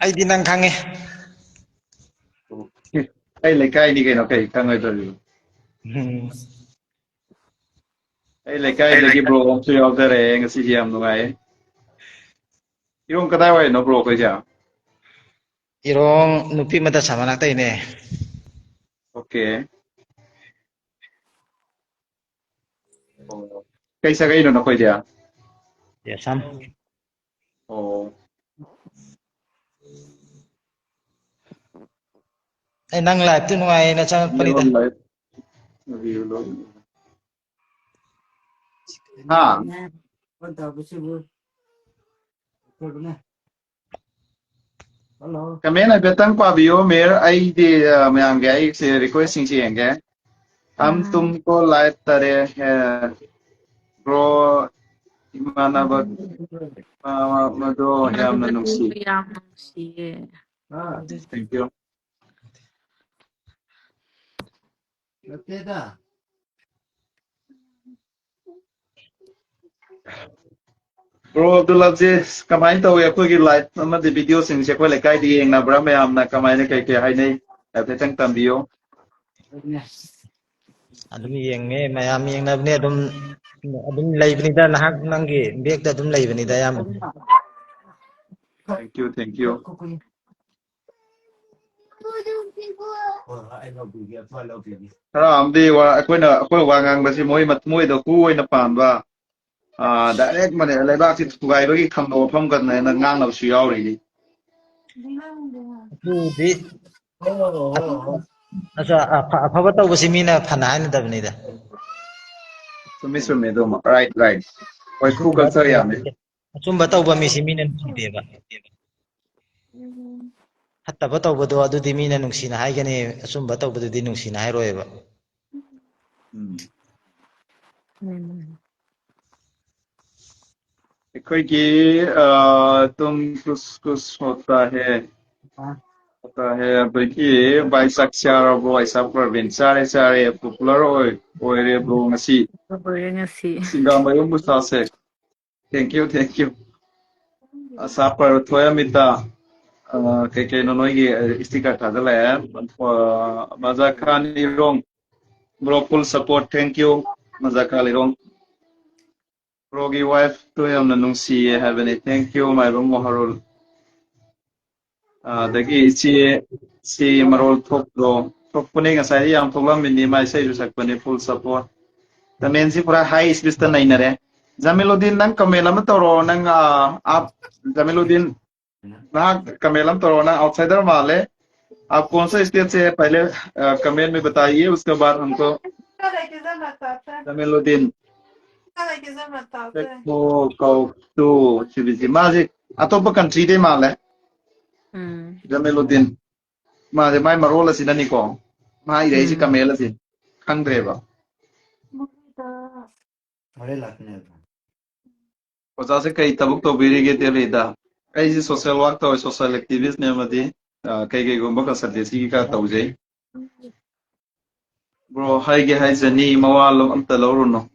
S3: ai di nang khange
S1: ai lekai ni keno kai khang ai tori ai lekai dagi bro om su yaw dare ngasi hiam nungai irong kada wai no bro ko ja
S3: irong nupi mata sama naktai ne
S1: okay kai sa kai no ko ja
S3: ya sam
S1: oh
S3: Ay nang live tu nungai na changakpanida.
S1: Ha. Kami na betang pabio mer ay di mayang gay si request sing siyang gay. Tumko live tare bro imana ba mado yam na nungsi. Thank you. Bro Abdullah ji kamay taw ya ko gi live ama di video sing siya ko le kay di ang na bra mayam na kamay na kay kay hay nay betang tambio.
S3: Adum yenge mayam yengnabne adum leibenida nahak nangi bekta adum leibenida yam.
S1: Thank you, thank you. Amdi wa ako'y wangang ba si moy matmoy do kuoy na pamba. Direct man leibak si tugay bagi thamno pham kan na ngang na su yaw ri.
S3: Atu di asa afaba tawbasi mina phana hainadabnida.
S1: Sumi do right right. Waikhu culture yame.
S3: Achumba tawba misi mina nusideba. Hattaba tawbado adudi mina nungsina haigani achumba tawbadudi nungsina hairoyeba.
S1: Eikhoi ki tum kus होता है बल्कि बाइसाख चारबो आइसा प्रवीण चारे पॉपुलर ओरे bro ngasi singambayong bustase. Thank you, thank you. Asa par thoya mita kay nonoy gi sticker thadala maza khan irong bro full support, thank you maza khan irong bro gi wife to yam na nungsi have any thank you my room moharul dagi si marol thok pune ngasai yam thoklam mini mai sai ju sakpani full support. The main si pura high is bista na inare. Jameluddin nang kamelam toro nang आप जमीलुद्दीन ना कमेलम तोड़ना आउटसाइडर माले आप कौन सा स्टेट से है पहले कमेंट में बताइए उसके बाद हमको जमीलुद्दीन को तो शिविजी माजे अतोप कंट्री दे माले जमीलुद्दीन माजे माय मरोल असी ननी को माय इरेजी कमेल असी खंद्रे बा ओजा से कई तबुक तो बिरी के तेलेदा कई सोशल वर्क तो सोशल एक्टिविस्ट ने मदी कई गुम्बा का सदस्य की का तौजे bro hai jani mawalo am talawruno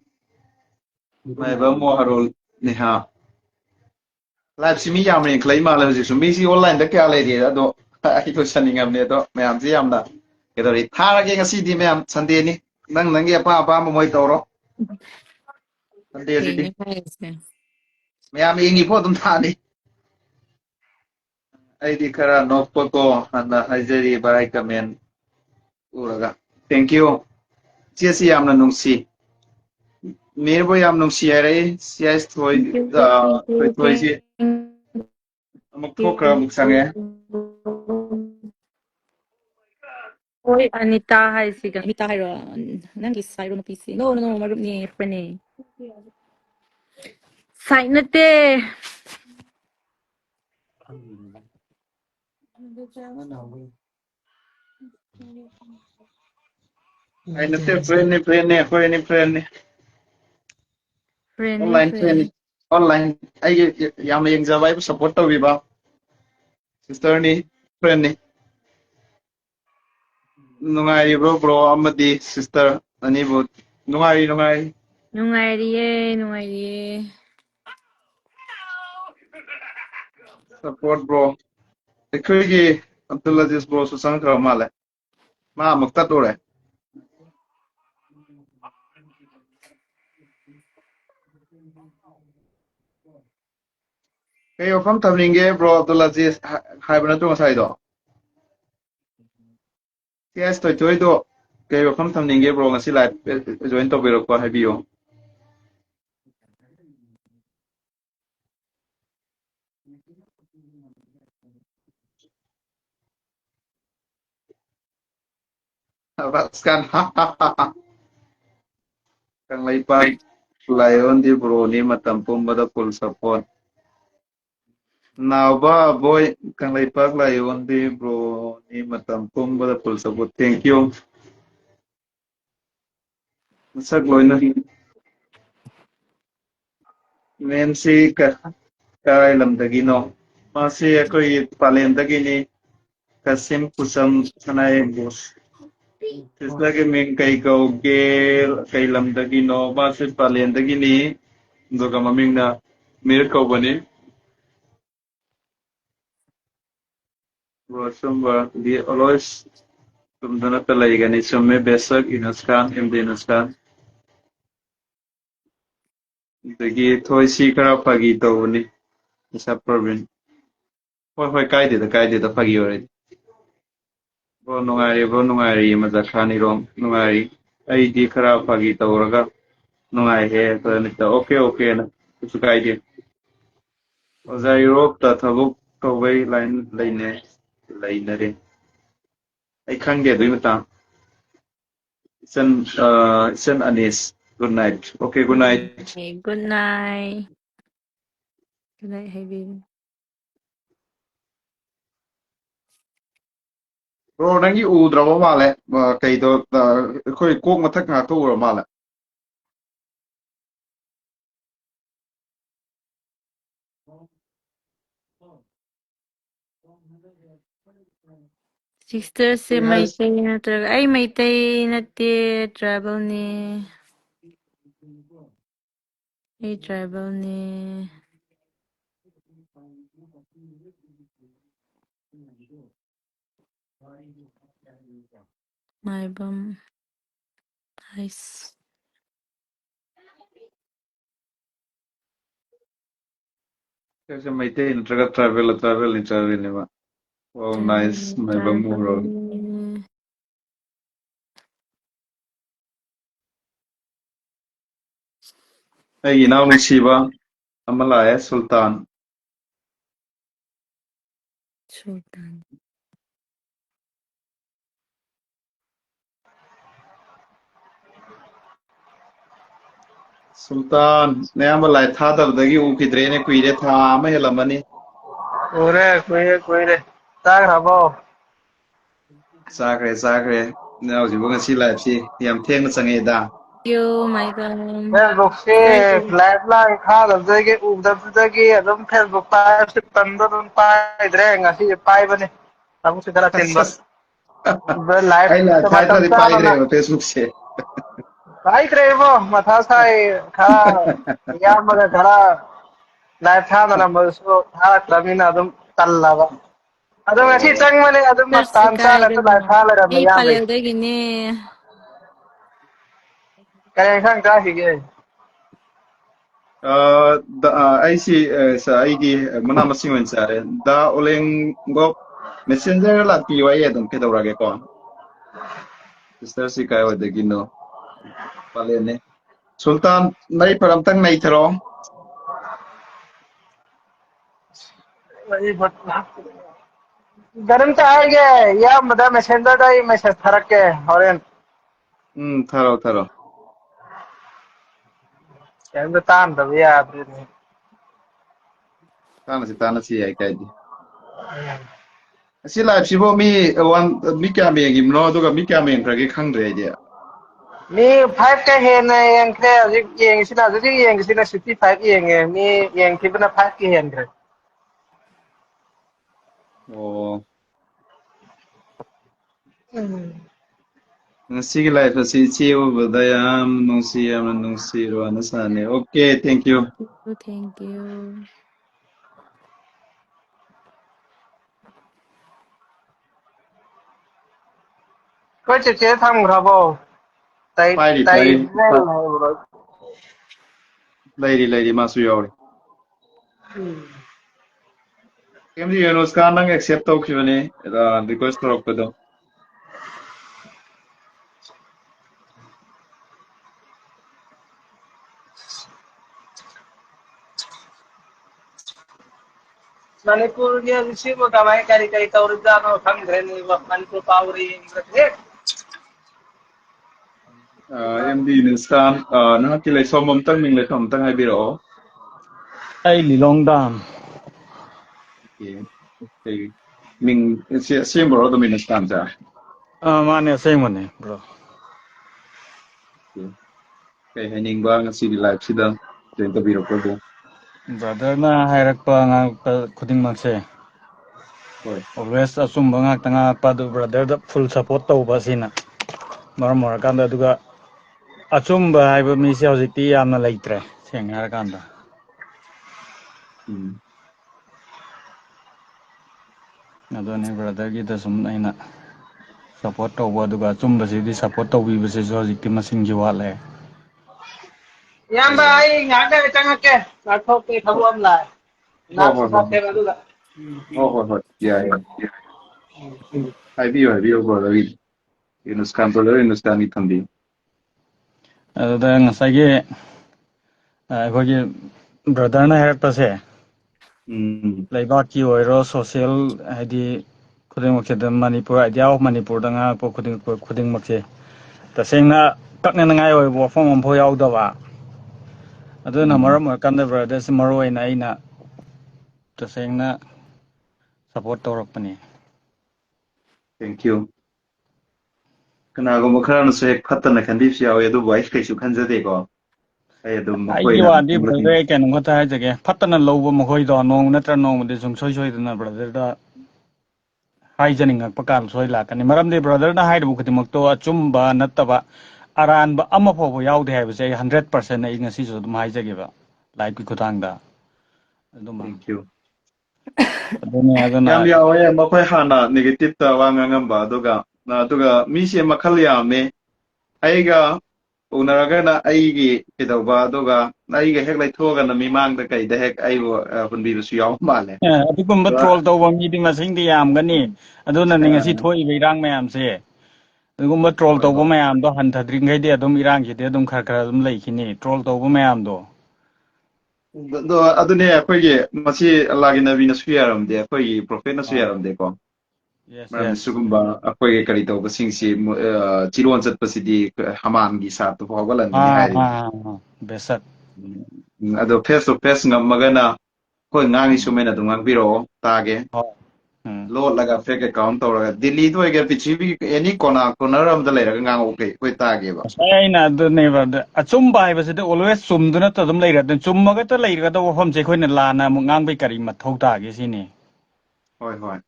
S1: mai ba mo harol ni ha live simi yam ren claim ma la ji su mi si online da kya le di da do ai to saning am ne do mayam ji yam da ke do ri thara ke ngasi di mayam sunday ni nang ge pa mo moi tawro sunday si di mayam ingi pho tum tha ni ai di kara no photo anda hajari bai comment uraga thank you si yam na nungsi Mirbo yam nungsi hai si ai thoi si amuk thokra muk sange
S2: Oi, Anita hai siga. Anita hai ro. Nangi sai ro PC. No, marup ni friend ni. Sai na te.
S1: ai na te friend ne khoi ni friend ni online friend ni online ai yam yeng ja bai support to bi ba sister ni friend ni nungai bro amadi sister ani bo nungai
S2: Nungairiye.
S1: support bro ekoi gi Abdullah Aziz bro su sang kra male ma mukta tore kay ofam thamlinge bro Abdullah Aziz hai bana to sai do yes toi do kay ofam thamlinge bro ngasi live join to biro ko habiyo Raskan. Kang Laipak Lion di bro ni matam pumbada full support. Now ba boy Kang Laipak Lion di bro ni matam pumbada full support. Thank you. Masak loina. Men si ka lamdagi no. Masi koi palendagi ni kasim kusam sanay bus. Tislagi min kay kaugel kay lamdagi no. Masi palendagi ni. Doga maming na mir kau bani. Sumba di always sumdana pelai gani summe besak inaskan imde inaskan. Dagi thoi si kara pagi tau ni. Isa problem. Hoi kai de da pagi ore. Bro nungari mazakhani rom nungari. Ai di kara pagi tau raga nungai he to nita okay na. Isu kai de. Oza Europe ta thabuk kawai line re. Ai khang de dui mata. Sen Anis. Good night. Okay, good night.
S2: Good night. Good night, baby.
S1: Bro, nangi udrawa male. Kay to khoi kok mathak nga to ura male.
S2: Sister se Maitai natraga. Ay, Maitai nati travel ni. Ay, travel ni. Maibam. Nice.
S1: Kasi Maitai natraga travel ni ba. Wow, nice. May
S2: Travel
S1: bamuro.
S2: ni.
S1: Ay ginaw nungsiba. Amalaya Sultan.
S2: Sultan.
S1: Sultan. Nayamba lai tha tabdagi ukidre ne kuire tha ama helamani.
S3: Kuire. Tak rabo.
S1: Sakre. Now si bunga si live si. Yam theng na sange da.
S2: You, Maibam.
S3: Facebook se flat lang kha dab jage dab jage adum Facebook pa se tando dum pa idre ngasi pai bane tamu se kara tinba the live
S1: Ay la
S3: to
S1: thai tra
S3: matam
S1: di
S3: sa
S1: pai
S3: na
S1: gre Facebook se.
S3: pai krebo matha sai kha ya maga kara live tha na mo so tha tramina adum tallaba adum asi
S1: Oh.
S3: chang mane adum
S2: Sister
S3: matan sa na to live tha la
S2: Ay,
S3: ya me
S2: paleo de gini.
S3: kaya khang ta hige
S1: Ay si sa ay di mana masing wen sare. Da oleng go messenger la pi wa ye dum ke dawra ge kon. Sister si kai wa de gino. Pale ne. Sultan nai param tang nai tharo.
S3: garam ta ai ge ya mada messenger dai message tharak ke horen
S1: Tharo.
S3: kaya tan da ya
S1: Tana si ay kai di. Si live si bo mi kya me gi no do ga mi kya me tra ge khang re dia.
S3: มี5 ka hen na yang kre ajik yang sina ajik yang sina 65 yang mi yang kibna 5 ki hen kre
S1: Oh. Ngasi gi live si si o badayam nung si ro na sa ne. Okay, thank you.
S2: Thank you.
S3: ko che tham grabo tai
S1: Pari.
S3: vel na bro
S1: Lady masu yori. Kemdi Yunus kan nang accept tau kibani request torok pedo.
S3: manipur ge risi mo kamai kari kari taur da no tham gre ni manipur pawri ingre
S1: MD Nistan nahaki lai somam tang ming lai som tang hai biro.
S4: Ai Lilongdam.
S1: Okay. Okay. Ming same bro do Nistan ja.
S4: Mane same one, bro.
S1: Okay. Kay haning ba ngasi di live sidang join to biro ko bo.
S4: Brother na hairakpa nga kuding magse.
S1: Hoy.
S4: Always asumba nga tanga pa do brother da full support tauba sina. Mara kanda duga achumba haiba mi se hojikti yamna leitre. Sengar kanda. Adone brother gi da sum aina support tauba duga achumba se di support taubi base hojikti masing ji wale.
S3: Yamba ai ngada changake nathok ke thabuam lai nam support ke aduga
S1: Ho. Yeah. Hai bio bro David. Inuskan brother Inuskan ni thambi.
S4: Aduda ngasage aikogi brother na hairakpa se. Leibaki oiro social hadi kuding makse da Manipur ideal Manipur da nga po kuding makse tasengna kakne na ngai oi bo fong om pho yaw da ba aduna maram kanda brother se maroi na ina tasengna support tawrakpani.
S1: Thank you. Kanago khara no se phatana khandip sia we du bai kai su khanjade ko. Ai adum
S4: Ai
S1: koina
S4: wadi brother ken ngota ha jage phatana lobo makhoi do nong natra nong de sung soi dana brother da hai janing ngak pakal soi lakani maram de brother na hai bu khutimak to achumba nataba aranba ama pho yaw de ha ba 100% ai ngasi so dum hai jage ba live ki khutang da aduma
S1: thank you.
S4: aduna
S1: Yam yawe makhoi hana negative ta wanga ngamba duga mi se makhal yame aiga unaraga na aigi kidauba duga aiga hek lai thoga na mimang da kai da hek aibo hunbi su yaw male.
S4: adigumba troll tawba mi ding masing di yam gani aduna ni ngasi thoi beirang mayam se adigumba troll tawba mayam do han thadring ngai de adum irang ki de adum khar khar adum leikini troll tawba mayam do
S1: adune akoigi masi Allah gi nabi na su yaramde akoigi prophet na su yaramde ko. Maram sugumba akoigi kari tawba singsi chiron chatpasidi hamangi sa to hogalan ni hairi.
S4: besat
S1: Ado face to face ngamagana koi ngangi sumena dungang biro tage lo laga fake account to Delhi to ge pichibi any kona ram da lera ngang okay koi tage ba
S4: sai na do never achum bai ba se always chum du na to dum leira den chum ma ga to leira do hom je khoi na la na mu ngang bai kari mathou ta ge sini
S1: hoi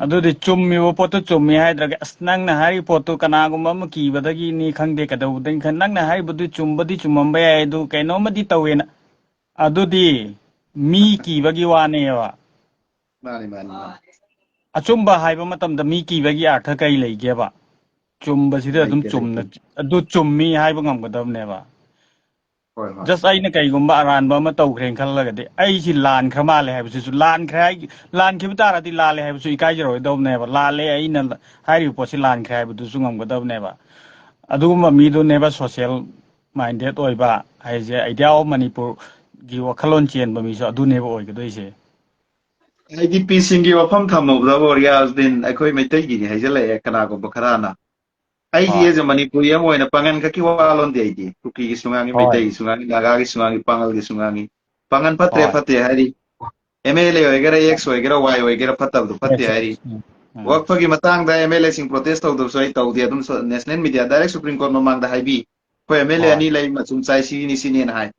S4: adudi chummi wo poto chummi haidraga nang na hari poto kanagumba ma kibadagi ni khangde kadawdeng khan nang na hari budu chumbadi chumamba ya edu kaino madi tawena adudi mi kibagi wane wa
S1: mani
S4: achumba haiba matamda mi kibagi artha kai leige ba chumba sida adum chumna adu chummi haiba ngamgadabne ba just aina kaigumba aranba ma tawkhren khallagadi ai si lan khrama le haibu su lan khrai lan khibu taradi lale haibu su ikai jaro dobne ba lale aina hairi posi lan khrai bu su ngamgadabne ba adugumba mi do neba social minded oiba haije idea of Manipur gi wakhalon chen ba mi so adu neba oigadoise
S1: IDP singi wafam thamobda borias din akoi maitai gi haijale kana go bakharana ai ji je Manipur yam oina pangan ka ki walon de ai kuki gi sungangi maitai sungangi naga gi sungangi pangal gi sungangi pangan patre hari MLA oigera X oigera Y oigera patab du pate hari wakfagi matang da MLA sing protest tawdu so ai tawdi adum national media direct supreme court mamang da haibi ko MLA ani lai machum chai si ni sini na hai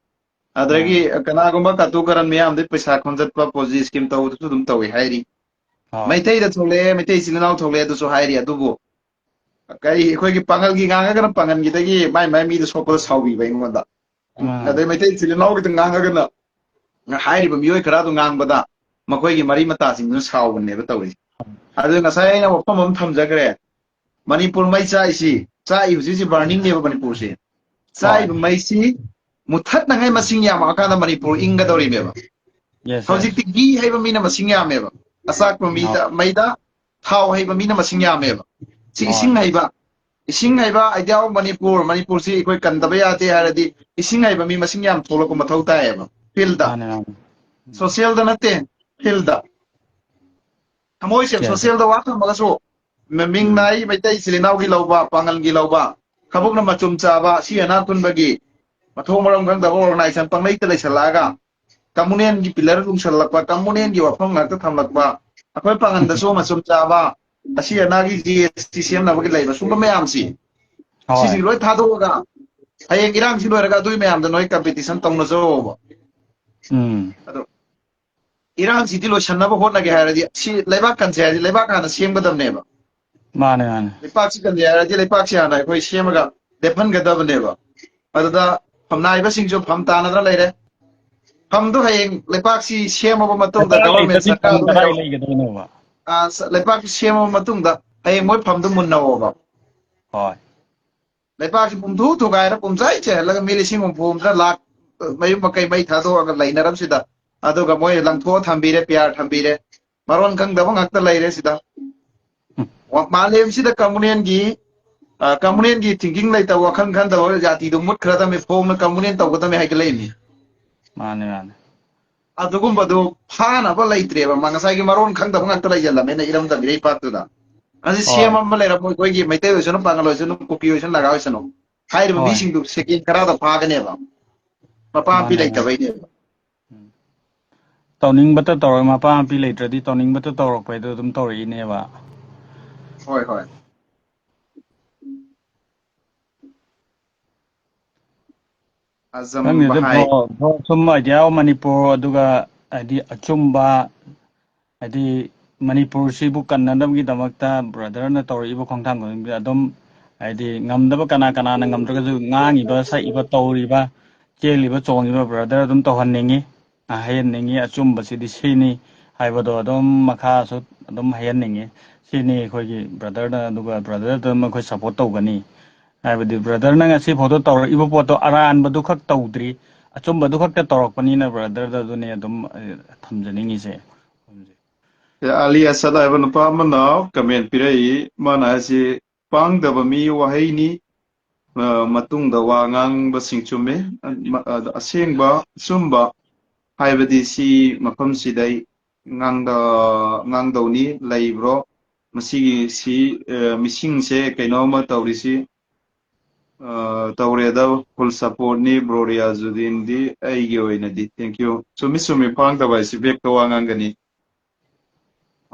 S1: adragi kanagumba katu karan miyam de paisa khonjat pa poji scheme tawdu su dum tawi hairi maitai da thole maitai silinau thole du so hairi adubu kai khoi gi pangal gi nganga kana pangan gi dagi mai mi du sopal sawi bai ngoda adai maitai silinau gi nganga kana hairi ba miyoi khara du ngang bada makhoi gi mari mata sing du saw ne ba tawi adu ngasai na wapam am thamjagre Manipur mai chai si chai huji si burning ne Manipur se chai mai si muthatnaba masing yam akada Manipur inga dori meba hojik ti ghee haiba mina masing yam meba asak pa mida maida thau haiba mina masing yam meba si ising haiba idea Manipur si koi kandaba yate haradi ising haiba mi masing yam tholo ko mathau ta eba filda social da nate filda Kamoi sem social da waka magaso ming nai maitai silinau gi lauba pangal gi lauba kabuk na machum chaba si ana kun bagi mathou maram kang da organization pangnai te leisalaga kamunen gi pillar lung salakpa kamunen gi wafam ngak ta thamlakpa akhoi pangan da so machum chaba asi ana gi GST sem na bagi leiba sumba mayam si
S4: Hoi.
S1: loi thadoga hayeng irang si loiraga dui mayam da noi competition tongna zo ado irang si lo shanna ba hotna ge haradi si leiba kan se leiba kana sem gadam neba
S4: Mane mane.
S1: leipak si kan ya di leipak si ana khoi semaga defan gadab neba adada famnai ba singjo fam ta na leire fam do hayeng leipak si sema ba matung da government
S4: Tadi
S1: sarkar do
S4: pangkarai
S1: leiro
S4: lagi gitu nih, Pak.
S1: leipak si sema ba matung da hayeng moi fam do munna ba
S4: Hoi.
S1: leipak si pumthu thu gai ra pumsai che laga mili singum pum da lak mayu makai mai tha do aga lainaram sida aduga moi langtho thambire pyar thambire maron kang da ngak ta leire sida wa malem sida kamunen gi thinking lai ta wakhan khan da jati do mut khra da me phom na kamunen ta gota me haikle ni
S4: Mane mane.
S1: adugum badu phana ba laitre ba mangasai gi maron khang da ngak ta lai jalla me na iram da rei pat da asi
S4: Hoi.
S1: siam am lai ra moi gi mai te so no pangalo so no kuki so laga so no hai ru mi
S4: Hoi.
S1: sing du sekin kara da pha ga ne ba mapa pi
S4: Mane
S1: lai ta
S4: mane.
S1: bai ne
S4: Tauning bata tawar mapa pi leitra di tauning bata tawar pa itu dum tawar ini ba.
S1: hoi hoi azam
S4: Kan itu
S1: bahai
S4: bro semua dia Manipur aduga adi acumba adi Manipur si bukan nandam kita makta brother na tawar ibu kongtang ko adom adi ngamda ba kana na ngamda ka ngang iba sa iba tawar iba kel iba chong iba brother adum tahan nengi hayan nengi acumba si di sini haiba do adom makha so adom hayan nengi sini khoi gi brother na aduga brother adum khoi support tawgani haiba di brother na ngasi photo tawar iba photo aran ba du khak tawdri acumba du khak ta tawrak pani na brother da du ne adum thamjaningi se
S1: ali asada ba no pa mana comment pirai mana si pang da ba mi wahai ni matung da wa ngang ba sing chume aseng ba sumba haibadi si mafam sidai ngang da ni laibro masigi si missing se kaino ma tawri si tawre da full support ni bro Riazuddin di ai gi oina di thank you sumi pang da ba si bek to wa ngang gani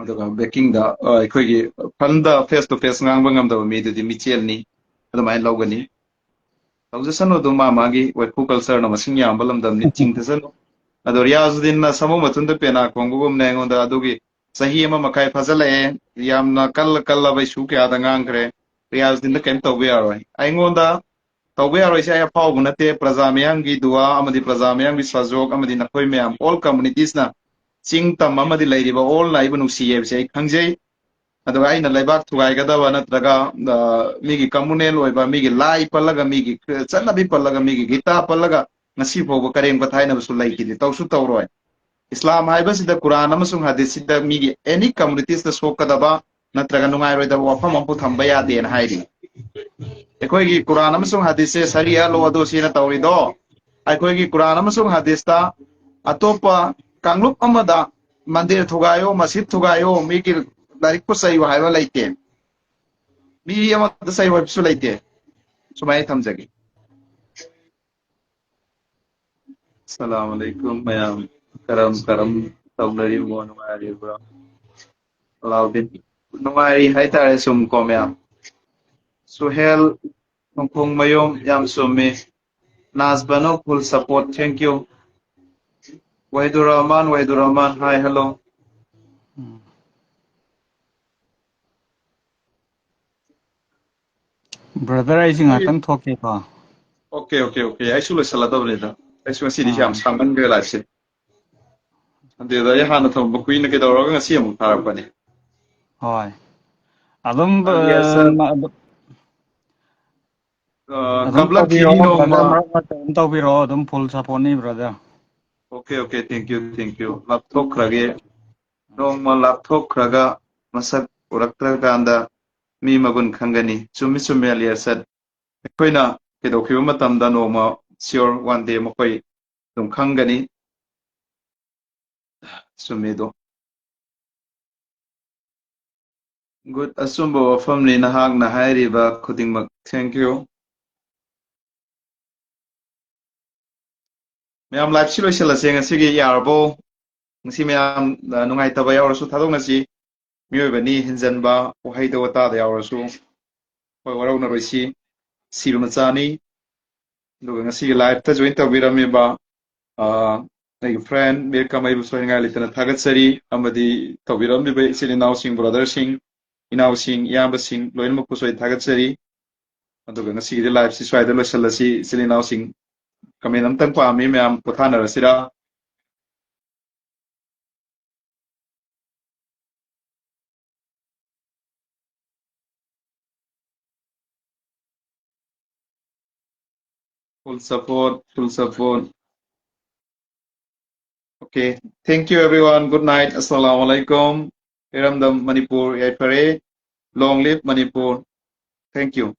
S1: aduga baking da akhoi fanda face to face ngang bangam da mi di michel ni adumai logani tawjasano do magi Waikhu culture na masing yam balam dam ni ching tasano ado Riazuddin na samo matunda pena kongugum na ngonda adugi sahi ama makai fazale yamna kalla bai su kya da ngangre Riazuddin da kem tawbe aroi ai ngonda tawbe aroi sai apau gunate prajamyang gi dua amadi prajamyang gi sajok amadi nakhoi myam all communities na ching tam amadi lairiba all na ibanu siye sai khangjai aduga aina laibak thugai gadaba natraga migi communal oiba migi lai palaga migi chanabi palaga migi gita palaga ngasi fogo karem ka thaina busu laiki tawsu tawroi islam haiba sida quran amasung hadith sida migi any communities da sokadaba natraga nungai roi da wafam ampu thamba ya den hairi ekoi gi quran amasung hadith se sharia lo ado sina tawri do ekoi gi quran amasung hadith ta atopa kanglup amada mandir thugayo masjid thugayo migi dari ko sai wa haiba laite mi ama da sai wa su laite sumai thamjagi assalamu alaikum mayam karam tawnari mo nungari bro Laudin nungari haitare sum ko mayam suhel nongkhong mayom yam summe nasbano full support thank you Wahidurrahman hi hello
S4: brother ai sing atang thoke ba
S1: okay ai su lo sala dobre da ai su ngasi di jam sangan ge la se ande da ya hana thom bu kuin ke da ro ngasi mu tarak pani
S4: hoi adum
S1: alias
S4: adum
S1: kabla
S4: tawbiro
S1: kini no
S4: brother
S1: ma
S4: adum tawbiro adum full support ni brother
S1: okay thank you laptop krage no ma laptop kraga masak uraktra kanda mi magun khangani sumi alias koina ke do khiba matam da no ma sure one day mo koi dum khangani sumi do good asumbo wafam ni nahak na hairi ba khuding mak thank you Ma'am live si loisilase ngasi yarabo ngasi ma'am nungai taba yawrasu thadong ngasi miyoibani hinjanba wahai da wata da yawrasu hoi warau na roisi siru machani duga ngasi live ta join tawiramiba my friend Mir kamei bu soinga litana thagatsari amadi tawiramiba ichili naw sing brother sing inaw sing yamba sing loin mu kusoi thagatsari aduga ngasi live si swaida loisalasi ichili naw sing kami namtang pami ma'am muthatnaba full support, full support. Okay, thank you everyone. Good night. Assalamualaikum. Eramdam Manipur Yaipare. Long live Manipur. Thank you.